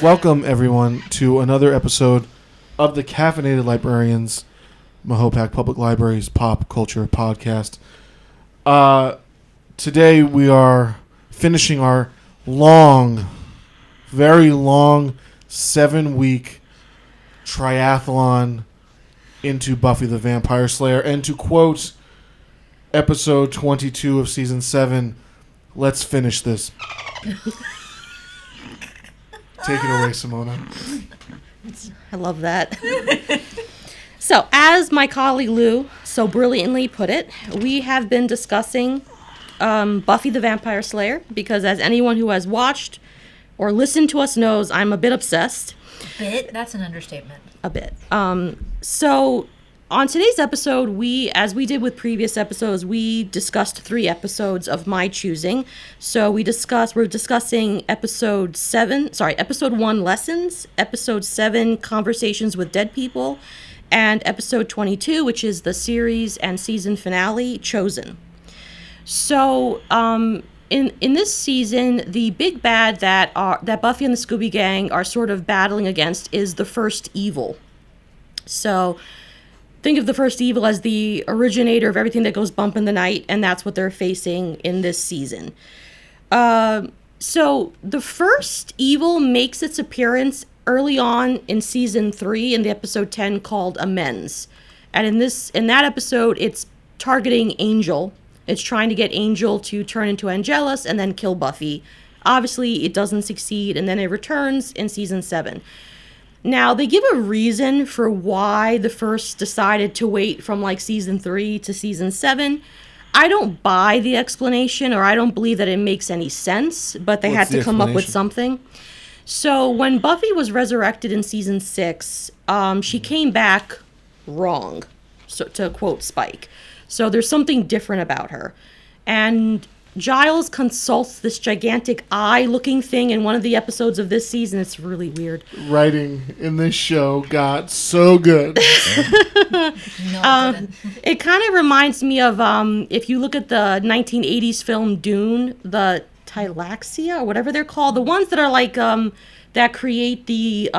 Welcome, everyone, to another episode of the Caffeinated Librarians, Mahopac Public Library's pop culture podcast. Today we are finishing our very long 7-week triathlon into Buffy the Vampire Slayer. And to quote episode 22 of season 7, let's finish this. Take it away, Simona. I love that. So, as my colleague Lou so brilliantly put it, we have been discussing Buffy the Vampire Slayer because, as anyone who has watched or listened to us knows, I'm a bit obsessed. A bit? That's an understatement. A bit. So, on today's episode, as we did with previous episodes, we discussed 3 episodes of my choosing. So we're discussing episode 1, Lessons, episode 7, Conversations with Dead People, and episode 22, which is the series and season finale, Chosen. So, in this season, the big bad that Buffy and the Scooby Gang are sort of battling against is the first evil. So, think of the first evil as the originator of everything that goes bump in the night, and that's what they're facing in this season. So the first evil makes its appearance early on in season 3 in the episode 10 called Amends. And in that episode, it's targeting Angel. It's trying to get Angel to turn into Angelus and then kill Buffy. Obviously, it doesn't succeed, and then it returns in season 7. Now, they give a reason for why the first decided to wait from like season 3 to season 7. I don't buy the explanation, or I don't believe that it makes any sense, but they had to come up with something. So when Buffy was resurrected in season 6, she came back wrong, so, to quote Spike. So there's something different about her. And Giles consults this gigantic eye-looking thing in one of the episodes of this season. It's really weird. Writing in this show got so good. It kind of reminds me of, if you look at the 1980s film Dune, the Tylaxia, or whatever they're called, the ones that are like, that create the,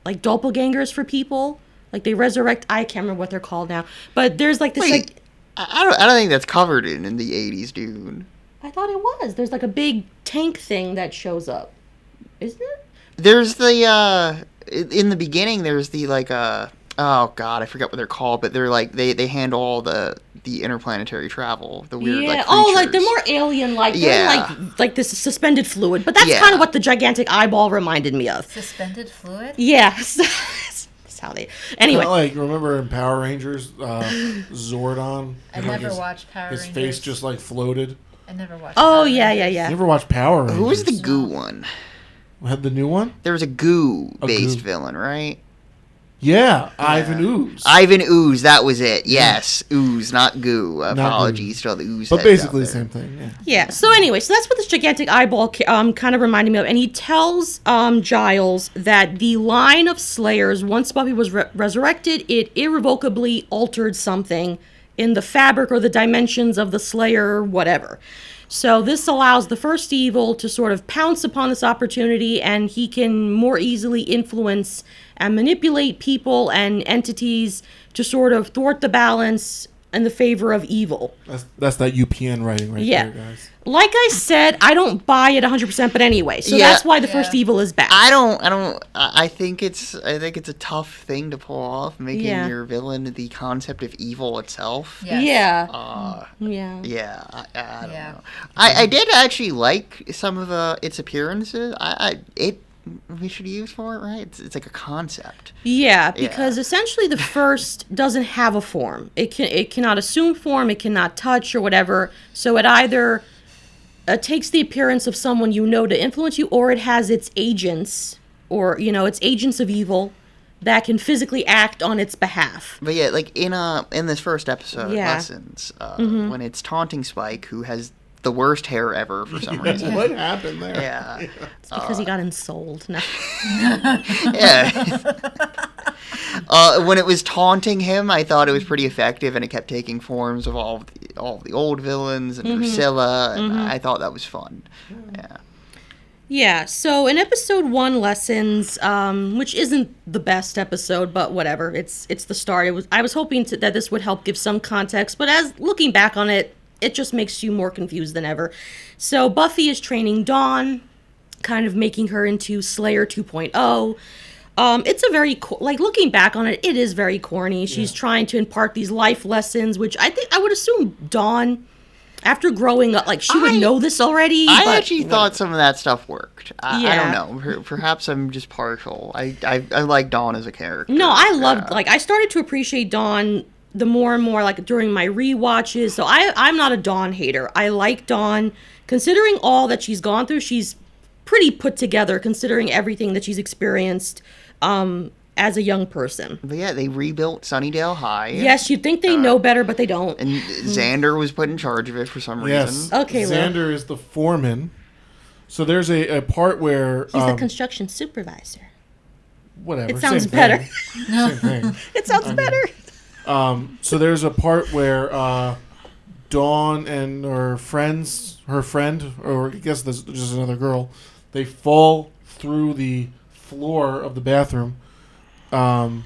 like, doppelgangers for people. Like, they resurrect, I can't remember what they're called now. But there's like this, like... I don't think that's covered in the 80s, dude. I thought it was. There's like a big tank thing that shows up. Isn't it? There's the, in the beginning, there's the, like, oh god, I forget what they're called, but they're like, they handle all the interplanetary travel, the weird, like, creatures. Like, they're more alien-like. Yeah. They're like this suspended fluid. But that's kind of what the gigantic eyeball reminded me of. Suspended fluid? Yeah. How they anyway. Like, remember in Power Rangers, Zordon? I never watched Power Rangers. His face just like floated. I never watched. Oh, Power yeah. You never watched Power Rangers? Who was the goo one? Had the new one? There was a goo-based villain, right? Yeah, Ivan Ooze. Ivan Ooze, that was it. Yes, Ooze, not goo. Apologies to all the Ooze. But basically the same thing. Yeah. So anyway, so that's what this gigantic eyeball kind of reminded me of, and he tells Giles that the line of Slayers, once Buffy was resurrected, it irrevocably altered something in the fabric or the dimensions of the Slayer, whatever. So this allows the first evil to sort of pounce upon this opportunity, and he can more easily influence and manipulate people and entities to sort of thwart the balance in the favor of evil. That's that UPN writing there, guys. Like I said, I don't buy it 100%, but anyway. So that's why the first evil is bad. I think it's a tough thing to pull off, making your villain the concept of evil itself. Yes. I don't know. I did actually like some of its appearances. We should use for it, right? It's like a concept. Yeah, because essentially the first doesn't have a form. It cannot assume form, it cannot touch or whatever. So it either takes the appearance of someone you know to influence you, or it has its agents, or its agents of evil that can physically act on its behalf. But yeah, like in this first episode, Lessons, when it's taunting Spike, who has the worst hair ever for some reason. What happened there? Yeah. It's because he got ensouled. No. When it was taunting him, I thought it was pretty effective, and it kept taking forms of all the old villains and Priscilla, and I thought that was fun. Yeah. Yeah, so in episode 1, Lessons, which isn't the best episode, but whatever, it's the start. I was hoping that this would help give some context, but as looking back on it, it just makes you more confused than ever. So Buffy is training Dawn, kind of making her into Slayer 2.0. It's a very, looking back on it, it is very corny. She's trying to impart these life lessons, which I would assume Dawn, after growing up, she would know this already. I actually thought some of that stuff worked. I Yeah. don't know. Perhaps I'm just partial. I like Dawn as a character. No, I loved, I started to appreciate Dawn the more and more, during my rewatches. So I'm not a Dawn hater. I like Dawn. Considering all that she's gone through, she's pretty put together, considering everything that she's experienced as a young person. But yeah, they rebuilt Sunnydale High. Yes, you'd think they know better, but they don't. And Xander was put in charge of it for some Yes. reason. Okay, well. Xander is the foreman. So there's a part where He's the construction supervisor. whatever. It sounds same better. thing. Same thing. It sounds better. So there's a part where Dawn and her friend, or I guess there's just another girl, they fall through the floor of the bathroom, and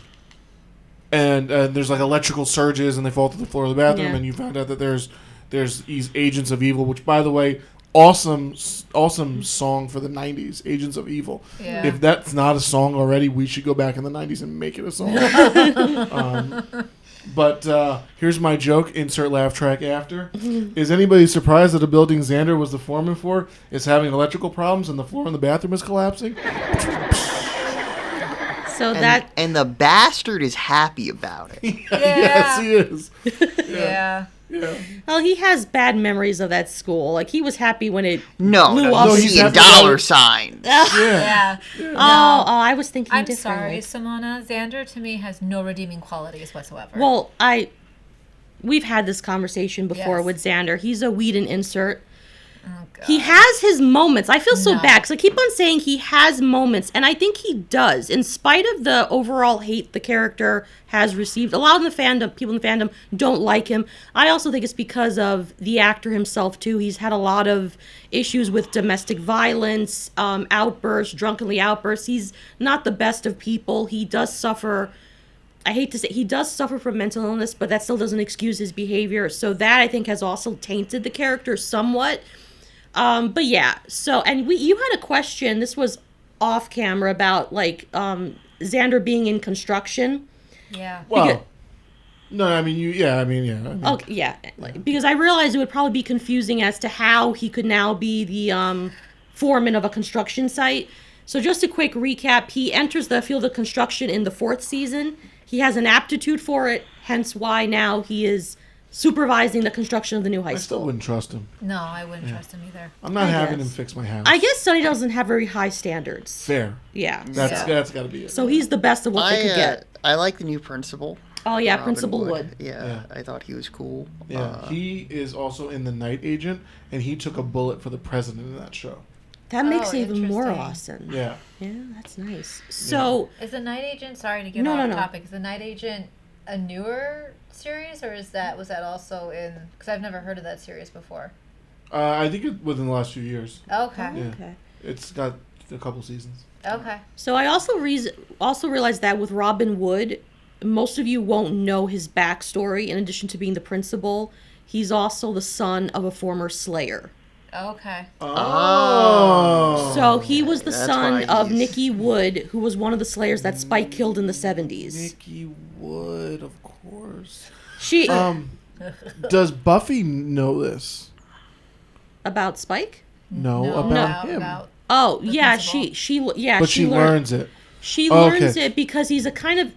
there's electrical surges, and they fall through the floor of the bathroom, Yeah. and you find out that there's these agents of evil, which, by the way, awesome song for the 90s, Agents of Evil. Yeah. If that's not a song already, we should go back in the 90s and make it a song. But here's my joke, insert laugh track after. Is anybody surprised that a building Xander was the foreman for is having electrical problems and the floor in the bathroom is collapsing? So that... And the bastard is happy about it. Yes, he is. Yeah. Yeah. Well, he has bad memories of that school. He was happy when it No, blew no, up. he's seeing happy about dollar it. signs. Yeah. Yeah. Oh, I was thinking I'm differently. sorry, Simona. Xander to me has no redeeming qualities whatsoever. Well, we've had this conversation before Yes. with Xander. He's a Whedon insert. oh, God. He has his moments. I feel so No. bad because I keep on saying he has moments, and I think he does. In spite of the overall hate the character has received, a lot of the fandom, people in the fandom don't like him. I also think it's because of the actor himself too. He's had a lot of issues with domestic violence, outbursts, drunkenly outbursts. He's not the best of people. He does suffer. I hate to say, he does suffer from mental illness, but that still doesn't excuse his behavior. So that, I think, has also tainted the character somewhat. But yeah, so, and you had a question, this was off camera, about Xander being in construction. Yeah. Well, no, I mean, yeah. Okay, yeah, because I realized it would probably be confusing as to how he could now be the foreman of a construction site. So just a quick recap, he enters the field of construction in the 4th season. He has an aptitude for it, hence why now he is supervising the construction of the new high I still school. wouldn't trust him. No, I wouldn't trust him either. I'm not I having guess. him fix my house. I guess Sunny doesn't have very high standards. Fair. Yeah. That's got to be it. So he's the best of what they could get. I like the new principal. Oh yeah, Robin Principal Wood. Yeah, I thought he was cool. Yeah, he is also in The Night Agent, and he took a bullet for the president in that show. That makes Oh, it even more interesting. awesome. Yeah. Yeah, that's nice. So Is the Night Agent, sorry to get No, off no, no. topic, is the Night Agent a newer series, or was that also in, because I've never heard of that series before. I think it within the last few years. Okay. Yeah. okay. It's got a couple seasons. Okay. So I also realized that with Robin Wood, most of you won't know his backstory. In addition to being the principal, he's also the son of a former Slayer. Okay. Oh. So he was the That's son why of he's- Nikki Wood, who was one of the Slayers that Spike killed in the 70s. Nikki Wood, of course. She Does Buffy know this? about Spike? No, No, about him. about Oh The yeah, principal. But she learns it. She Oh, learns okay. it because he's a kind of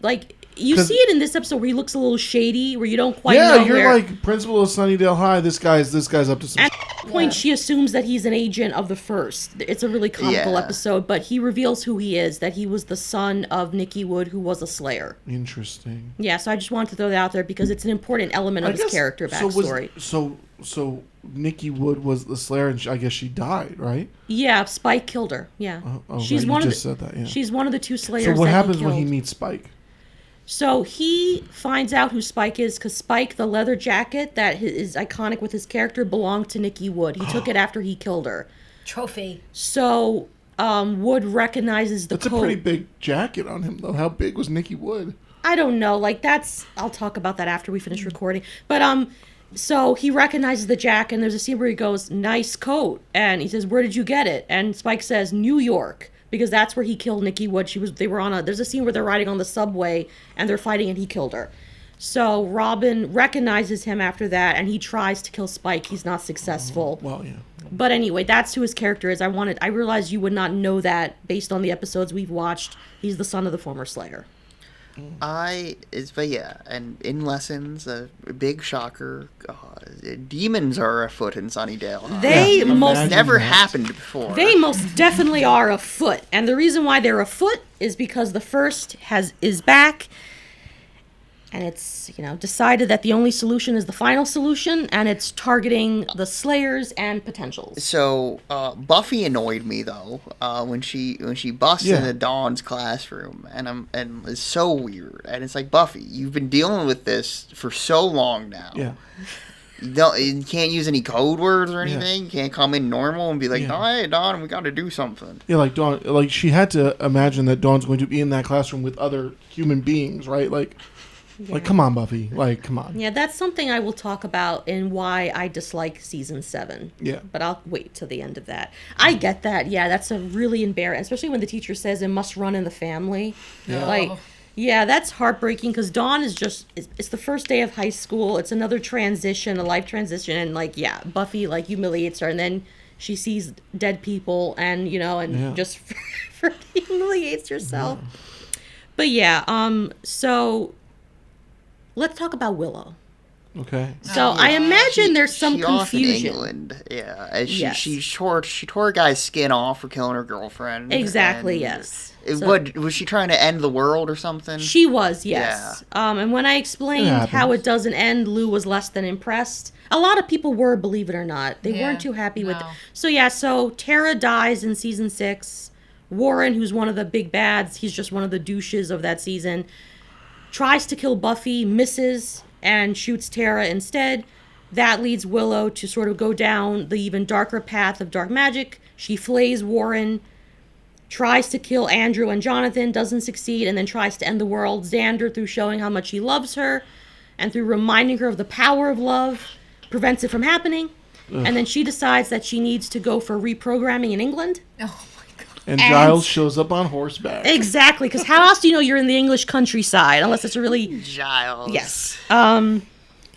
you 'Cause- see it in this episode where he looks a little shady, where you don't quite Yeah, know you're where. like principal of Sunnydale High. This guy's up to some. At that point, she assumes that he's an agent of the First. It's a really comical Yeah. episode, but he reveals who he is, that he was the son of Nikki Wood, who was a Slayer. Interesting. Yeah, so I just wanted to throw that out there because it's an important element of his character backstory. So Nikki Wood was the Slayer, and I guess she died, right? Yeah, Spike killed her. Yeah, She's one of just said that. Yeah. she's one of the 2 Slayers. So what that happens he when he killed. meets Spike? So he finds out who Spike is because Spike, the leather jacket that is iconic with his character, belonged to Nikki Wood. He took it after he killed her. trophy. So Wood recognizes the That's a coat. pretty big jacket on him, though. How big was Nikki Wood? I don't know. Like, I'll talk about that after we finish recording. But, so he recognizes the jacket, and there's a scene where he goes, "Nice coat." And he says, "Where did you get it?" And Spike says, "New York." Because that's where he killed Nikki Wood. There's a scene where they're riding on the subway, and they're fighting, and he killed her. So Robin recognizes him after that, and he tries to kill Spike. He's not successful. Well, yeah. But anyway, that's who his character is. I realized you would not know that based on the episodes we've watched. He's the son of the former Slayer. But yeah, and in Lessons, a big shocker, demons are afoot in Sunnydale. They most never happened before. They most definitely are afoot, and the reason why they're afoot is because the first is back, and it's decided that the only solution is the final solution, and it's targeting the Slayers and potentials. So Buffy annoyed me though when she busts into Dawn's classroom, and it's so weird. And it's like, Buffy, you've been dealing with this for so long now. Yeah. You can't use any code words or anything. You can't come in normal and be like, "Hey, Dawn, we got to do something." Yeah, like Dawn, like she had to imagine that Dawn's going to be in that classroom with other human beings, right? Like, come on, Buffy. Like, come on. Yeah, that's something I will talk about in why I dislike season 7. Yeah. But I'll wait till the end of that. I get that. Yeah, that's a really embarrassing, especially when the teacher says it must run in the family. Yeah. Like, yeah, that's heartbreaking because Dawn is it's the first day of high school. It's another transition, a life transition. And, like, yeah, Buffy, like, humiliates her. And then she sees dead people and, just humiliates herself. Yeah. But, yeah, so let's talk about Willow. Okay. So I imagine there's some confusion. Off in England, yeah. She tore a guy's skin off for killing her girlfriend. Exactly. Yes. What was she trying to end the world or something? She was, yes. Yeah. And when I explained how it doesn't end, Lou was less than impressed. A lot of people were, believe it or not, they weren't too happy with it. So Tara dies in season 6. Warren, who's one of the big bads, he's just one of the douches of that season, tries to kill Buffy, misses, and shoots Tara instead. That leads Willow to sort of go down the even darker path of dark magic. She flays Warren, tries to kill Andrew and Jonathan, doesn't succeed, and then tries to end the world. Xander, through showing how much he loves her, and through reminding her of the power of love, prevents it from happening. Ugh. And then she decides that she needs to go for reprogramming in England. Oh. And Giles shows up on horseback. Exactly, because how else do you know you're in the English countryside? Unless it's a really... Giles. Yes. Not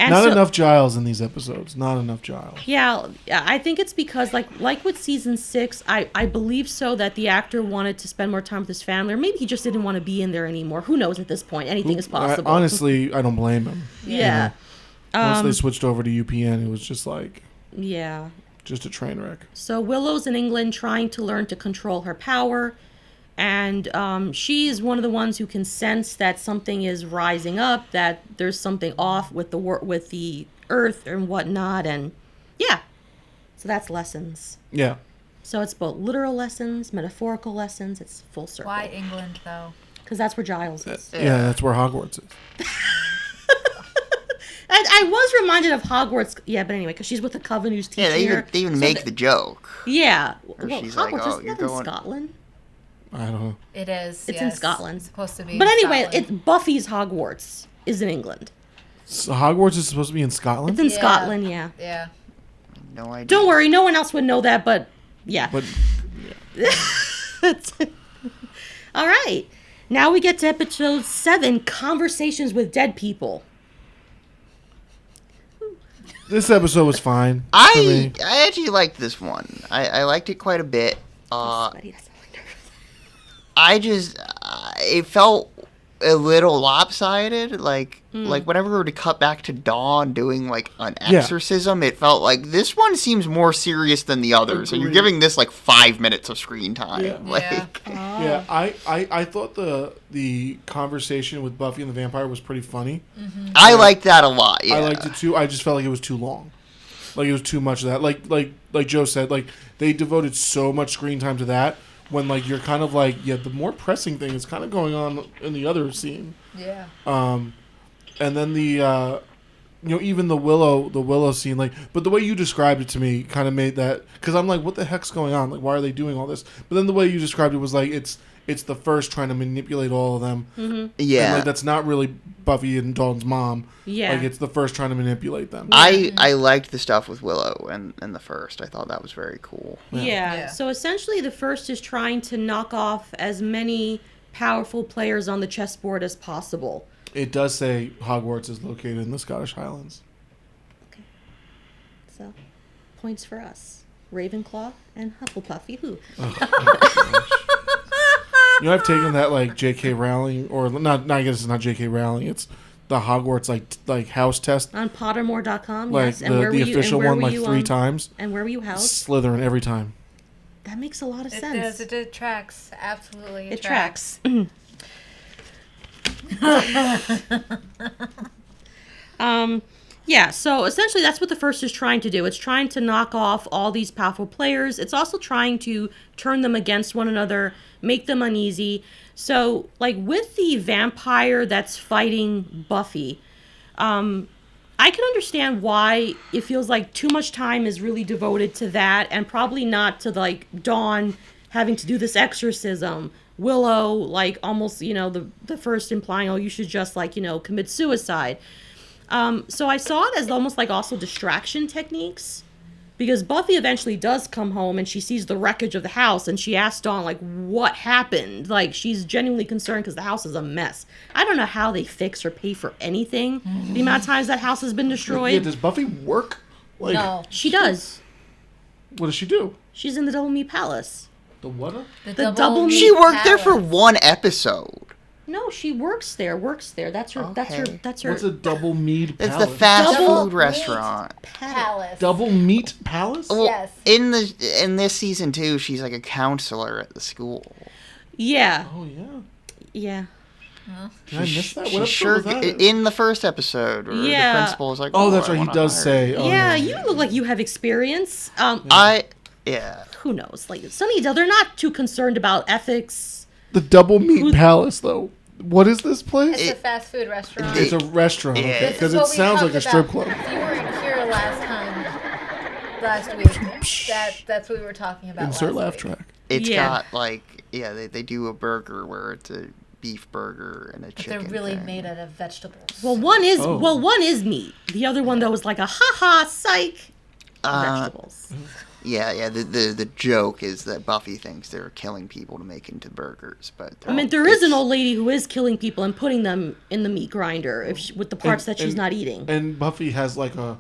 enough Giles in these episodes. Not enough Giles. Yeah, I think it's because, like with season 6, I believe so that the actor wanted to spend more time with his family, or maybe he just didn't want to be in there anymore. Who knows at this point? Anything is possible. Honestly, I don't blame him. Yeah. Once they switched over to UPN, it was just like... Yeah. Just a train wreck. So Willow's in England trying to learn to control her power, and she's one of the ones who can sense that something is rising up, that there's something off with the earth and whatnot, and yeah. So that's Lessons. Yeah. So it's both literal lessons, metaphorical lessons. It's full circle. Why England though? Because that's where Giles is. Yeah, that's where Hogwarts is. I was reminded of Hogwarts. Yeah, but anyway, because she's with the Coven who's teaching her. They even make the joke. Yeah. Well, she's Hogwarts, like, isn't that in Scotland? I don't know. It is. It's in Scotland. It's supposed to be. But anyway, it's Buffy's Hogwarts is in England. So Hogwarts is supposed to be in Scotland? It's in Scotland, yeah. Yeah. No idea. Don't worry, no one else would know that, but yeah. But all right. Now we get to episode 7, Conversations with Dead People. This episode was fine. I actually liked this one. I liked it quite a bit. It felt a little lopsided. Like whenever we were to cut back to Dawn doing like an exorcism, it felt like this one seems more serious than the others. So you're giving this like 5 minutes of screen time. Yeah. I thought the conversation with Buffy and the vampire was pretty funny. Mm-hmm. I liked that a lot. Yeah. I liked it too. I just felt like it was too long. Like it was too much of that. Like Joe said, like they devoted so much screen time to that when like you're kind of like, the more pressing thing is kind of going on in the other scene. Yeah. And then the even the Willow scene, like, but the way you described it to me kind of made that, because I'm like, what the heck's going on? Like, why are they doing all this? But then the way you described it was like, it's the first trying to manipulate all of them. Mm-hmm. Yeah. And, like, that's not really Buffy and Dawn's mom. Yeah. Like, it's the first trying to manipulate them. I liked the stuff with Willow and the first. I thought that was very cool. Yeah. So essentially, the first is trying to knock off as many powerful players on the chessboard as possible. It does say Hogwarts is located in the Scottish Highlands. Okay. So, points for us. Ravenclaw and Hufflepuff. Yoo-hoo. I've taken that, like, J.K. Rowling, or not, I guess it's not J.K. Rowling, it's the Hogwarts, like house test. On Pottermore.com, Like, yes. And where were the you, official and where one, were like, you, 3 times. And where were you housed? Slytherin every time. That makes a lot of It sense. does. It tracks. Absolutely. It tracks. Yeah, so essentially that's what the first is trying to do. It's trying to knock off all these powerful players. It's also trying to turn them against one another, make them uneasy. So, like, with the vampire that's fighting Buffy, I can understand why it feels like too much time is really devoted to that, and probably not to, like, Dawn having to do this exorcism. Willow, like, almost, the first implying, oh, you should just, like, commit suicide. So I saw it as almost like also distraction techniques, because Buffy eventually does come home and she sees the wreckage of the house and she asks Dawn, like, what happened? Like, she's genuinely concerned because the house is a mess. I don't know how they fix or pay for anything. The amount of times that house has been destroyed. Yeah, does Buffy work? Like, No. She does. What does she do? She's in the Double Meat Palace. The what? The double meat She worked there for palace. 1 episode. No, she works there. That's her. That's her. Okay. That's her. What's a double meat It's palace? the fast Double food restaurant. Palace. Double meat palace? Well, Yes. in this season too, she's like a counselor at the school. Yeah. Oh, yeah. Yeah. Did I miss that? What She episode sure was that? in the first episode where Yeah. the principal was like, Oh, that's I right. He wanna does hire say. Oh, Yeah, you look like you have experience. Yeah. Who knows? Like, Sunnydale, they're not too concerned about ethics. The double meat palace, though. What is this place? It's a fast food restaurant. It's a restaurant. Yeah. Okay, This because is it what we sounds like a talked strip about. club. If you weren't here last week, that's what we were talking about. Insert last laugh week. track. It's Yeah. got like they do a burger where it's a beef burger and a But chicken. they're really thing. made out of vegetables. Well, one is Oh. one is meat. The other one though was like a ha psych. Vegetables. Yeah. The joke is that Buffy thinks they're killing people to make into burgers, but I mean, there is an it's- old lady who is killing people and putting them in the meat grinder with the parts that she's not eating. And Buffy has like a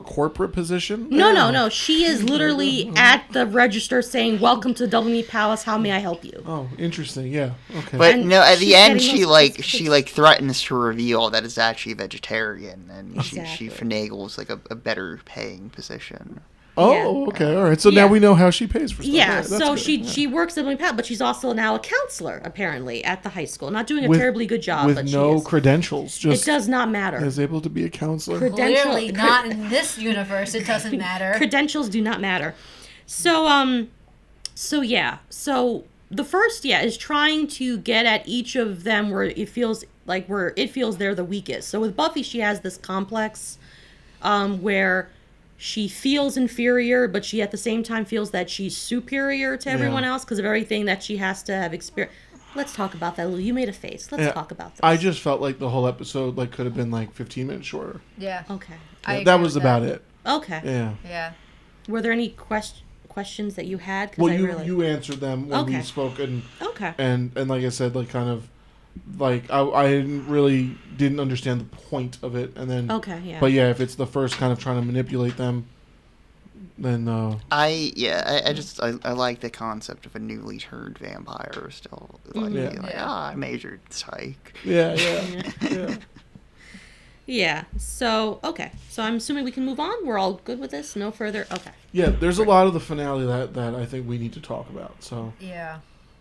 corporate position. No. She is literally at the register saying, "Welcome to Double Meat Palace. How may I help you?" Oh, interesting. Yeah. Okay. But And no, at she's the end getting she those like specifics. threatens to reveal that it's actually vegetarian, and Exactly. she finagles like a better paying position. Oh, Yeah. okay. All right. So Yeah. now we know how she pays for stuff. All Yeah, right, that's so good. she works at Double Meat Palace, but she's also now a counselor apparently at the high school. Not doing a With- terribly good job, with but no she is. credentials. It Just does not matter. is able to be a counselor. Clearly not in this universe. It doesn't matter. Credentials do not matter. So the first is trying to get at each of them where it feels they're the weakest. So with Buffy, she has this complex where she feels inferior, but she at the same time feels that she's superior to everyone else because of everything that she has to have experienced. Let's talk about that, Lou. You made a face. Let's talk about this. I just felt like the whole episode could have been 15 minutes shorter. Yeah. Okay. I That agree was with about that. it. Okay. Yeah. Yeah. Were there any questions that you had? 'Cause Well, I you answered them when we Okay. spoke, and Okay. and like I said, I didn't understand the point of it, and then Okay. Yeah. But yeah, if it's the first kind of trying to manipulate them, then I like the concept of a newly turned vampire still. I majored psych. yeah. Yeah. So, okay. So I'm assuming we can move on. We're all good with this? No further? Okay. Yeah, there's a lot of the finale that I think we need to talk about. So Yeah.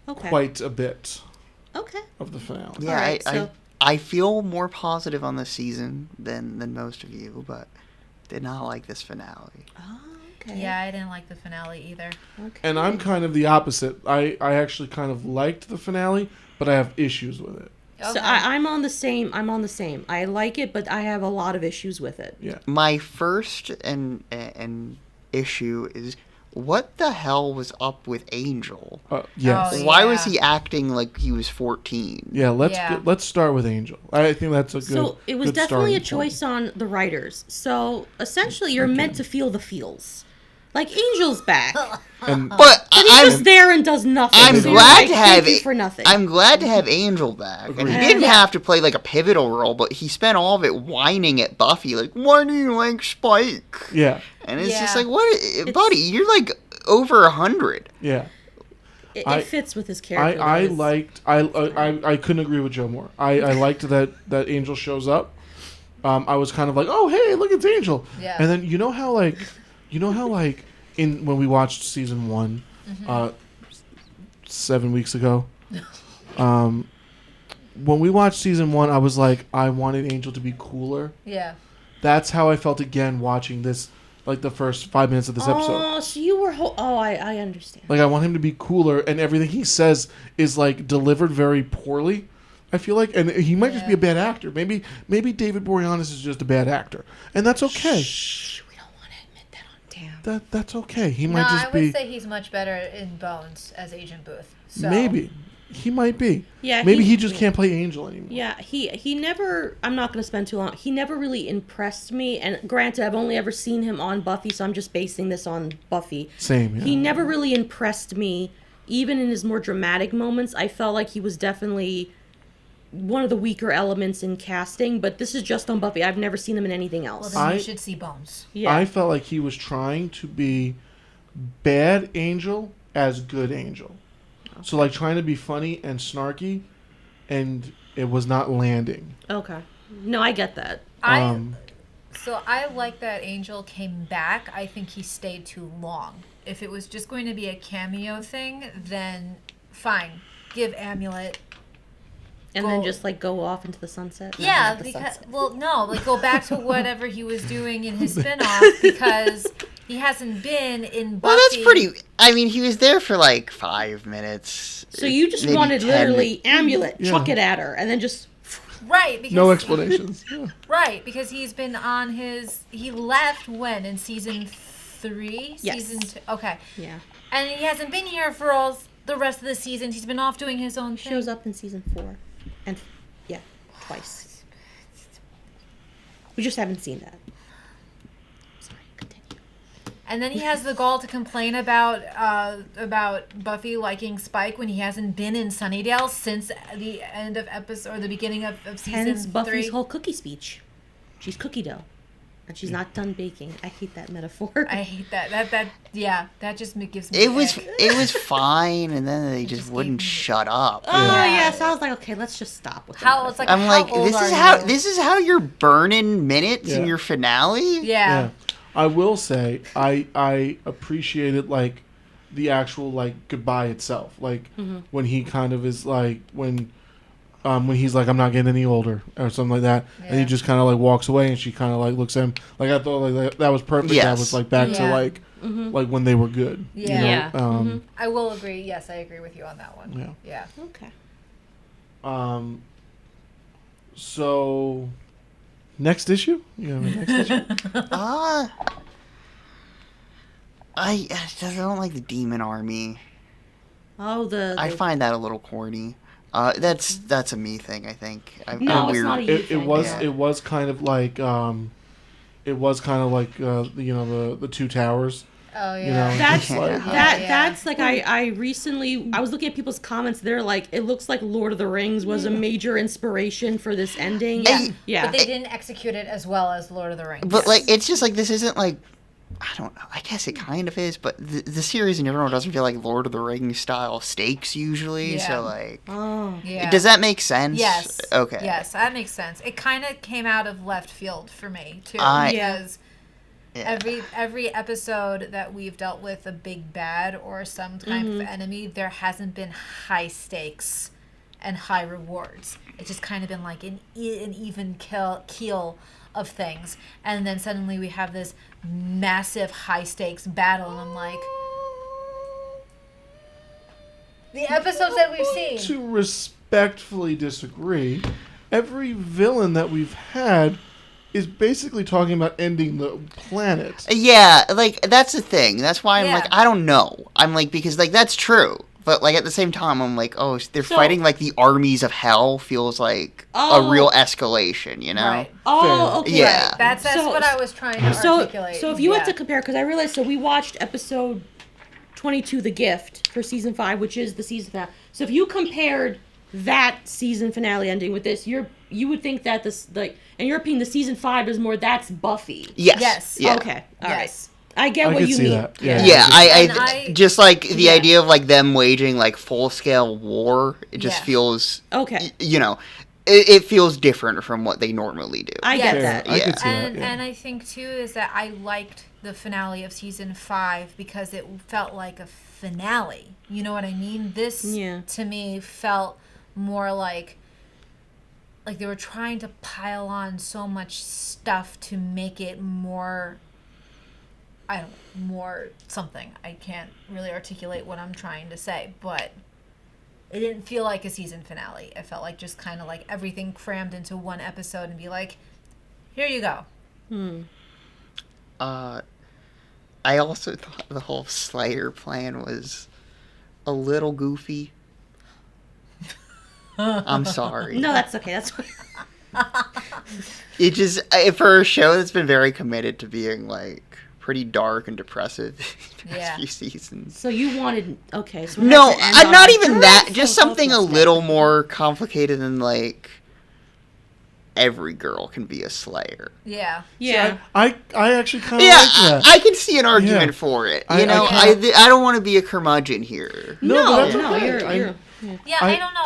Okay. quite a bit Okay. of the finale. Yeah, Alright, so- I feel more positive on this season than most of you, but did not like this finale. Oh, okay. Yeah, I didn't like the finale either. Okay. And I'm kind of the opposite. I actually kind of liked the finale, but I have issues with it. So Okay. I'm on the same. I like it, but I have a lot of issues with it. Yeah. My first and issue is, what the hell was up with Angel? Yes. Oh, Why was yeah. he acting like he was 14? Yeah, Yeah. let's start with Angel. I think that's a good. So it was good definitely a starting point. choice on the writers. So essentially, you're meant to feel the feels. Like Angel's back, but And But he's I'm just there and does nothing. I'm So you're glad like, to have thank you for nothing. I'm glad to have Angel back, and he Agreed. didn't Yeah. have to play like a pivotal role, but he spent all of it whining at Buffy, like, "Why do you like Spike?" yeah, And it's just Yeah. like, "What, buddy? You're like over 100." yeah. It fits with his character. I though. liked. I couldn't agree with Joe more. I liked that Angel shows up. I was kind of like, oh hey, look, it's Angel. Yeah. And then you know how in when we watched season 1, 7 weeks ago, when we watched season 1, I was like, I wanted Angel to be cooler. Yeah. That's how I felt again watching this, like the first 5 minutes of this episode. Oh, so you were. I understand. Like I want him to be cooler, and everything he says is like delivered very poorly. I feel like, and he might just be a bad actor. Maybe David Boreanaz is just a bad actor, and that's okay. Shh, we don't want to admit that on Damn. That's okay. He No, might I just would be. say he's much better in Bones as Agent Booth. So. Maybe he might be. Yeah, Maybe he just can't play Angel anymore. Yeah, he never. I'm not going to spend too long. He never really impressed me. And granted, I've only ever seen him on Buffy, so I'm just basing this on Buffy. Same. Yeah. He never really impressed me, even in his more dramatic moments. I felt like he was definitely one of the weaker elements in casting. But this is just on Buffy. I've never seen him in anything Well, else. then you should see Bones. Yeah. I felt like he was trying to be bad Angel as good Angel. So like trying to be funny and snarky, and it was not landing. Okay. No, I get that. So I like that Angel came back. I think he stayed too long. If it was just going to be a cameo thing, then fine. Give Amulet. And then Go- just like go off into the sunset. No, Yeah, not the because sunset. go back to whatever he was doing in his spinoff because he hasn't been in Buffy. Well, that's pretty. I mean, he was there for like 5 minutes. So you just maybe wanted 10 literally Amulet, Yeah. chuck it at her, and then just right because No explanations. Yeah. Right, because he's been on his. He left when in season 3, Yes. season 2. Okay, yeah. and he hasn't been here for all the rest of the seasons. He's been off doing his own thing. Shows up in season 4, and yeah, twice. We just haven't seen that. Sorry, continue. And then he has the gall to complain about Buffy liking Spike when he hasn't been in Sunnydale since the end of episode or the beginning of season Hence Buffy's 3. whole cookie speech. She's cookie dough, and she's not done baking. I hate that metaphor. I hate that. That just gives me. It was ick. fine, and then they just just wouldn't gave me- shut up. Oh Yeah. yeah, so I was like, okay, let's just stop with How that. it's like I'm how like, old this are is how you? this is how you're burning minutes in Yeah. your finale. Yeah. I will say I appreciated like the actual like goodbye itself. Like when he kind of is like when he's like, I'm not getting any older or something like that, and he Yeah. just kind of like walks away, and she kind of like looks at him like, I thought like that was perfect. That Yes. was like back to Yeah. like when they were good. Yeah. You know? Yeah. I will agree. Yes, I agree with you on that one. Yeah. Yeah. Okay. So next issue? You have a next issue? I don't like the Demon Army. Oh, I find that a little corny. That's a me thing, I think. No, I'm it's not a you It thing. was Yeah. it was kind of like the two towers. Oh yeah. You know, That's just like, Yeah. that's like I recently I was looking at people's comments. They're like, it looks like Lord of the Rings was a major inspiration for this ending. Yeah. Yeah. But they didn't execute it as well as Lord of the Rings. But like, it's just like this isn't like, I don't know. I guess it kind of is, but the series in general doesn't feel like Lord of the Rings style stakes usually. Yeah. So like, Oh. yeah. does that make sense? Yes. Okay. Yes, that makes sense. It kind of came out of left field for me too, Yeah. because Yeah. every episode that we've dealt with a big bad or some type of enemy, there hasn't been high stakes and high rewards. It's just kind of been like an even keel of things, and then suddenly we have this massive high stakes battle, and I'm like, the episodes that we've seen. to respectfully disagree. Every villain that we've had is basically talking about ending the planet. Yeah, like, that's the thing. That's why I'm Yeah. like, I don't know. I'm like, because, like, that's true. But, like, at the same time, I'm like, oh, they're fighting, like, the armies of hell feels like a real escalation, you know? Right. Oh, okay. Yeah. Right. That's So- what I was trying to articulate. So if you yeah. had to compare, because I realized, so we watched episode 22, The Gift, for season 5, which is the season finale. So if you compared that season finale ending with this, you would think that this, like, in your opinion, the season 5 is more, that's Buffy. Yes. Yes. Yeah. Okay. All right. Yes. I get I what could you see mean. that. Yeah. Yeah, And I just like the Yeah. idea of like them waging like full scale war. It just Yeah. feels Okay. you know, it feels different from what they normally do. I get Yes. that. I Yeah. could see that. And Yeah. and I think too is that I liked the finale of season 5 because it felt like a finale. You know what I mean? This Yeah. to me felt more like they were trying to pile on so much stuff to make it more, I don't know, more something. I can't really articulate what I'm trying to say, but it didn't feel like a season finale. It felt like just kind of like everything crammed into one episode and be like, here you go. I also thought the whole Slayer plan was a little goofy. I'm sorry. No, that's okay. That's It just for a show that's been very committed to being like pretty dark and depressive these past Yeah. few seasons. so you wanted, okay. So it No, has to end I'm on not a even that. dreadful, Just something a hopeless little note. more complicated than like every girl can be a Slayer. Yeah. Yeah. I actually kind of Yeah, like that. I can see an argument Yeah. for it. I- You know, I can't- I don't want to be a curmudgeon here. No, No, but that's no, okay. you're Yeah, I- I don't know.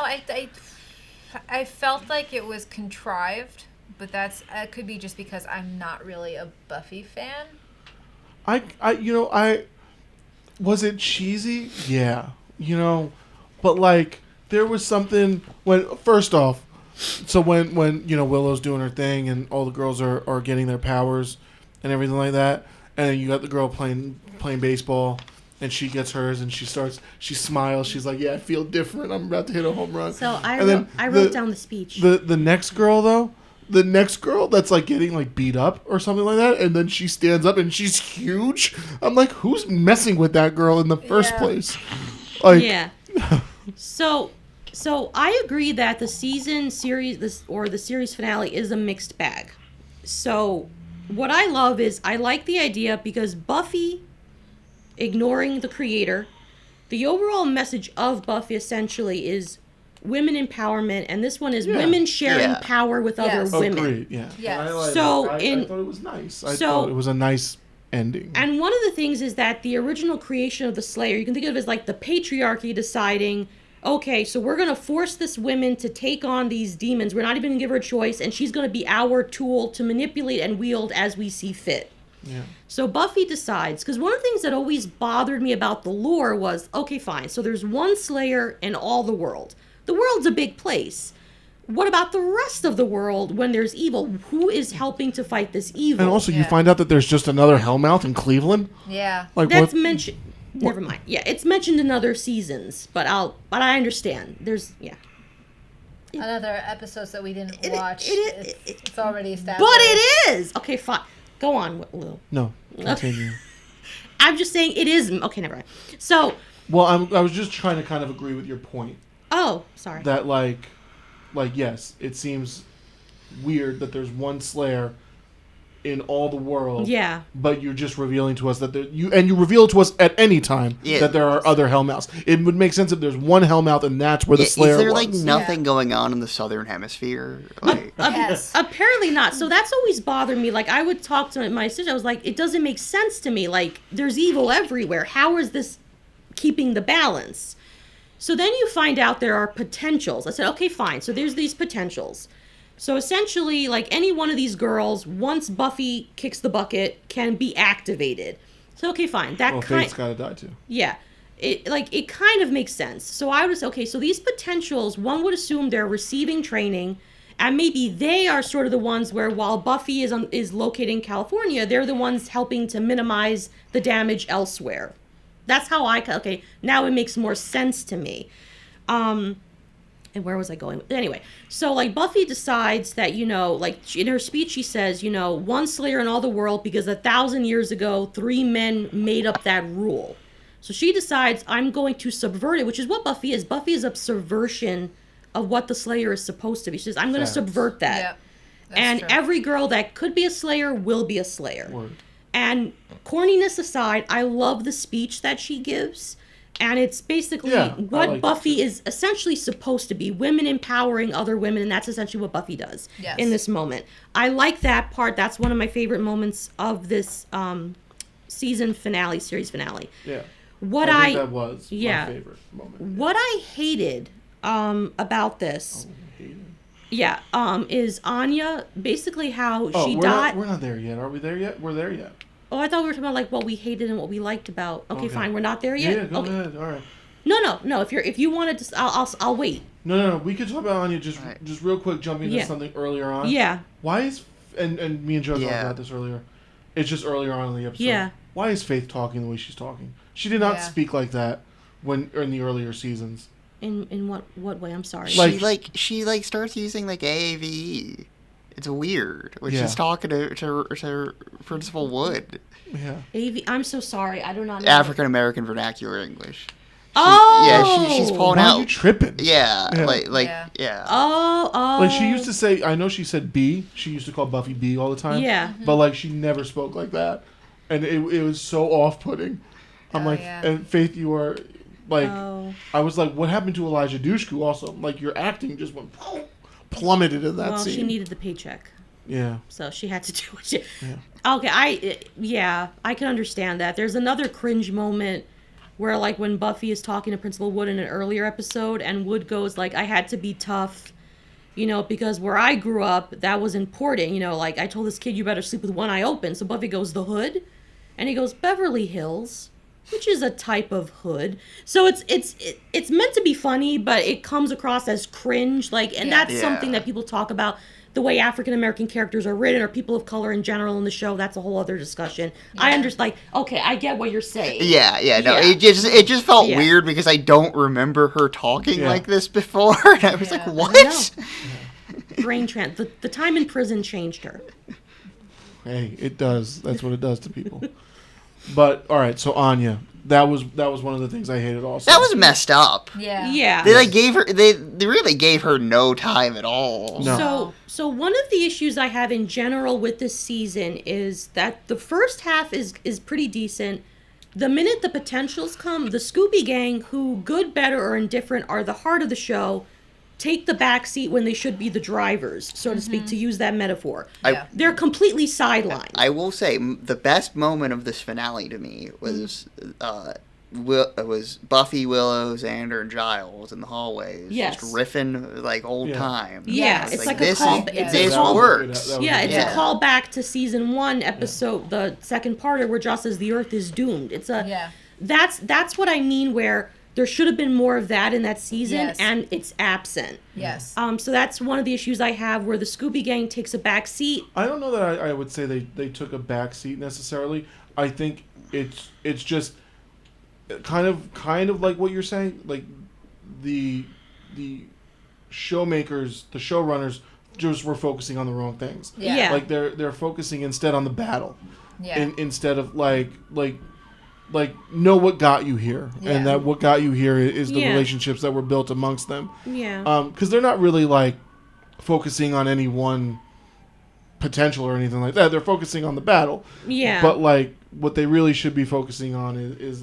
I felt like it was contrived, but it could be just because I'm not really a Buffy fan. Was it cheesy? Yeah, but like there was something first off, so when Willow's doing her thing and all the girls are getting their powers and everything like that, and then you got the girl playing baseball. And she gets hers, and she smiles. She's like, "Yeah, I feel different. I'm about to hit a home run." So And I wrote down the speech. The next girl though, that's like getting like beat up or something like that, and then she stands up and she's huge. I'm like, who's messing with that girl in the first Yeah. place? Like, Yeah. So I agree that the series finale is a mixed bag. So what I love is I like the idea because Buffy ignoring the creator, the overall message of Buffy essentially is women empowerment, and this one is women sharing Yeah. power with Yes. other women. agreed. Yeah. Yes. And I like So it. I in- thought it was nice. I so- thought it was a nice ending. And one of the things is that the original creation of the Slayer, you can think of it as like the patriarchy deciding, okay, so we're going to force this woman to take on these demons. We're not even going to give her a choice, and she's going to be our tool to manipulate and wield as we see fit. Yeah. So Buffy decides, because one of the things that always bothered me about the lore was, okay, fine, so there's one Slayer in all the world. The world's a big place. What about the rest of the world when there's evil? Who is helping to fight this evil? And also, you Yeah. find out that there's just another Hellmouth in Cleveland. Yeah. Like That's what? mentioned. Never mind. Yeah, it's mentioned in other seasons, but I understand. There's Another episodes that we didn't It- watch. it- It's already established. but it is okay. Fine, go on, Will. No. Continue. I'm just saying it is. Okay, never mind. So, Well, I was just trying to kind of agree with your point oh, sorry. that like yes, it seems weird that there's one Slayer in all the world. Yeah. But you're just revealing to us that you reveal to us at any time Yeah. that there are other Hellmouths. It would make sense if there's one Hellmouth and that's where the Slayer Is there was. like nothing going on in the southern hemisphere? Like, Yes. Apparently not. So that's always bothered me. Like, I would talk to my sister. I was like, it doesn't make sense to me. Like, there's evil everywhere. How is this keeping the balance? So then you find out there are potentials. I said, okay, fine. So there's these potentials. So essentially, like any one of these girls, once Buffy kicks the bucket, can be activated. So okay, fine. That Well, kind, Fate's got to die too. yeah, it kind of makes sense. So I was okay. So these potentials, one would assume they're receiving training, and maybe they are sort of the ones where while Buffy is located in California, they're the ones helping to minimize the damage elsewhere. That's how okay. Now it makes more sense to me. And where was I going? Anyway, so like Buffy decides that, like in her speech she says, one Slayer in all the world because 1,000 years ago 3 men made up that rule. So she decides I'm going to subvert it, which is what Buffy is. Buffy is a subversion of what the Slayer is supposed to be. She says I'm going to subvert that. Yep. That's And true. every girl that could be a Slayer will be a Slayer. Word. And corniness aside, I love the speech that she gives. And it's basically what Buffy is essentially supposed to be. Women empowering other women, and that's essentially what Buffy does in this moment. I like that part. That's one of my favorite moments of this series finale. Yeah. I think that was my favorite moment. What I hated about this... is Anya, basically how she died... We're not there yet. Are we there yet? We're there yet. Oh, I thought we were talking about like what we hated and what we liked about. Okay, fine. We're not there yet. Yeah, go ahead. All right. No. If you wanted to, I'll wait. No. We could talk about Anya just real quick, jumping into something earlier on. Yeah. Why is and me and Joe talked about this earlier. It's just earlier on in the episode. Yeah. Why is Faith talking the way she's talking? She did not speak like that when in the earlier seasons. In what way? I'm sorry. She starts using like AAVE. It's weird when she's talking to Principal Wood. Yeah. I'm so sorry. I do not know. African American vernacular English. She's pulling Why out. are you tripping? Yeah. Oh. Like she used to say, I know she said B. She used to call Buffy B all the time. Yeah. But like she never spoke like that, and it was so off-putting. I'm and Faith, you are like, I was like, what happened to Elijah Dushku? Also, like your acting just went plummeted in that scene. Well, she needed the paycheck. Yeah. So she had to do it. Okay, I can understand that. There's another cringe moment where, like, when Buffy is talking to Principal Wood in an earlier episode, and Wood goes, like, I had to be tough, because where I grew up, that was important. Like, I told this kid, you better sleep with one eye open. So Buffy goes, the hood? And he goes, Beverly Hills, which is a type of hood. So it's meant to be funny, but it comes across as cringe. Like, and that's something that people talk about. The way African American characters are written, or people of color in general in the show, that's a whole other discussion. I understand. Like, okay, I get what you're saying. It just felt weird because I don't remember her talking like this before. And I was like, what? Brain the time in prison changed her. Hey, it does. That's what it does to people. But all right, so Anya, that was one of the things I hated also. That was messed up. Yeah. They really gave her no time at all. No. So one of the issues I have in general with this season is that the first half is pretty decent. The minute the potentials come, the Scooby Gang, who good, better, or indifferent are the heart of the show, take the back seat when they should be the drivers, so to speak, to use that metaphor. They're completely sidelined. I will say the best moment of this finale to me was Buffy, Willow, Xander, and Giles in the hallways, just riffing like old times. Yeah, it's like a call. This works. It's a callback to season 1 episode, the second parter, where Joss says the Earth is doomed. It's that's what I mean. Where there should have been more of that in that season, and it's absent. Yes. So that's one of the issues I have, where the Scooby Gang takes a back seat. I don't know that I would say they took a back seat necessarily. I think it's just kind of like what you're saying. Like the showmakers, the showrunners, just were focusing on the wrong things. Yeah. Like they're focusing instead on the battle. Yeah. Instead of like know what got you here, and that what got you here is the relationships that were built amongst them. Yeah. Because they're not really like focusing on any one potential or anything like that. They're focusing on the battle. Yeah. But like what they really should be focusing on is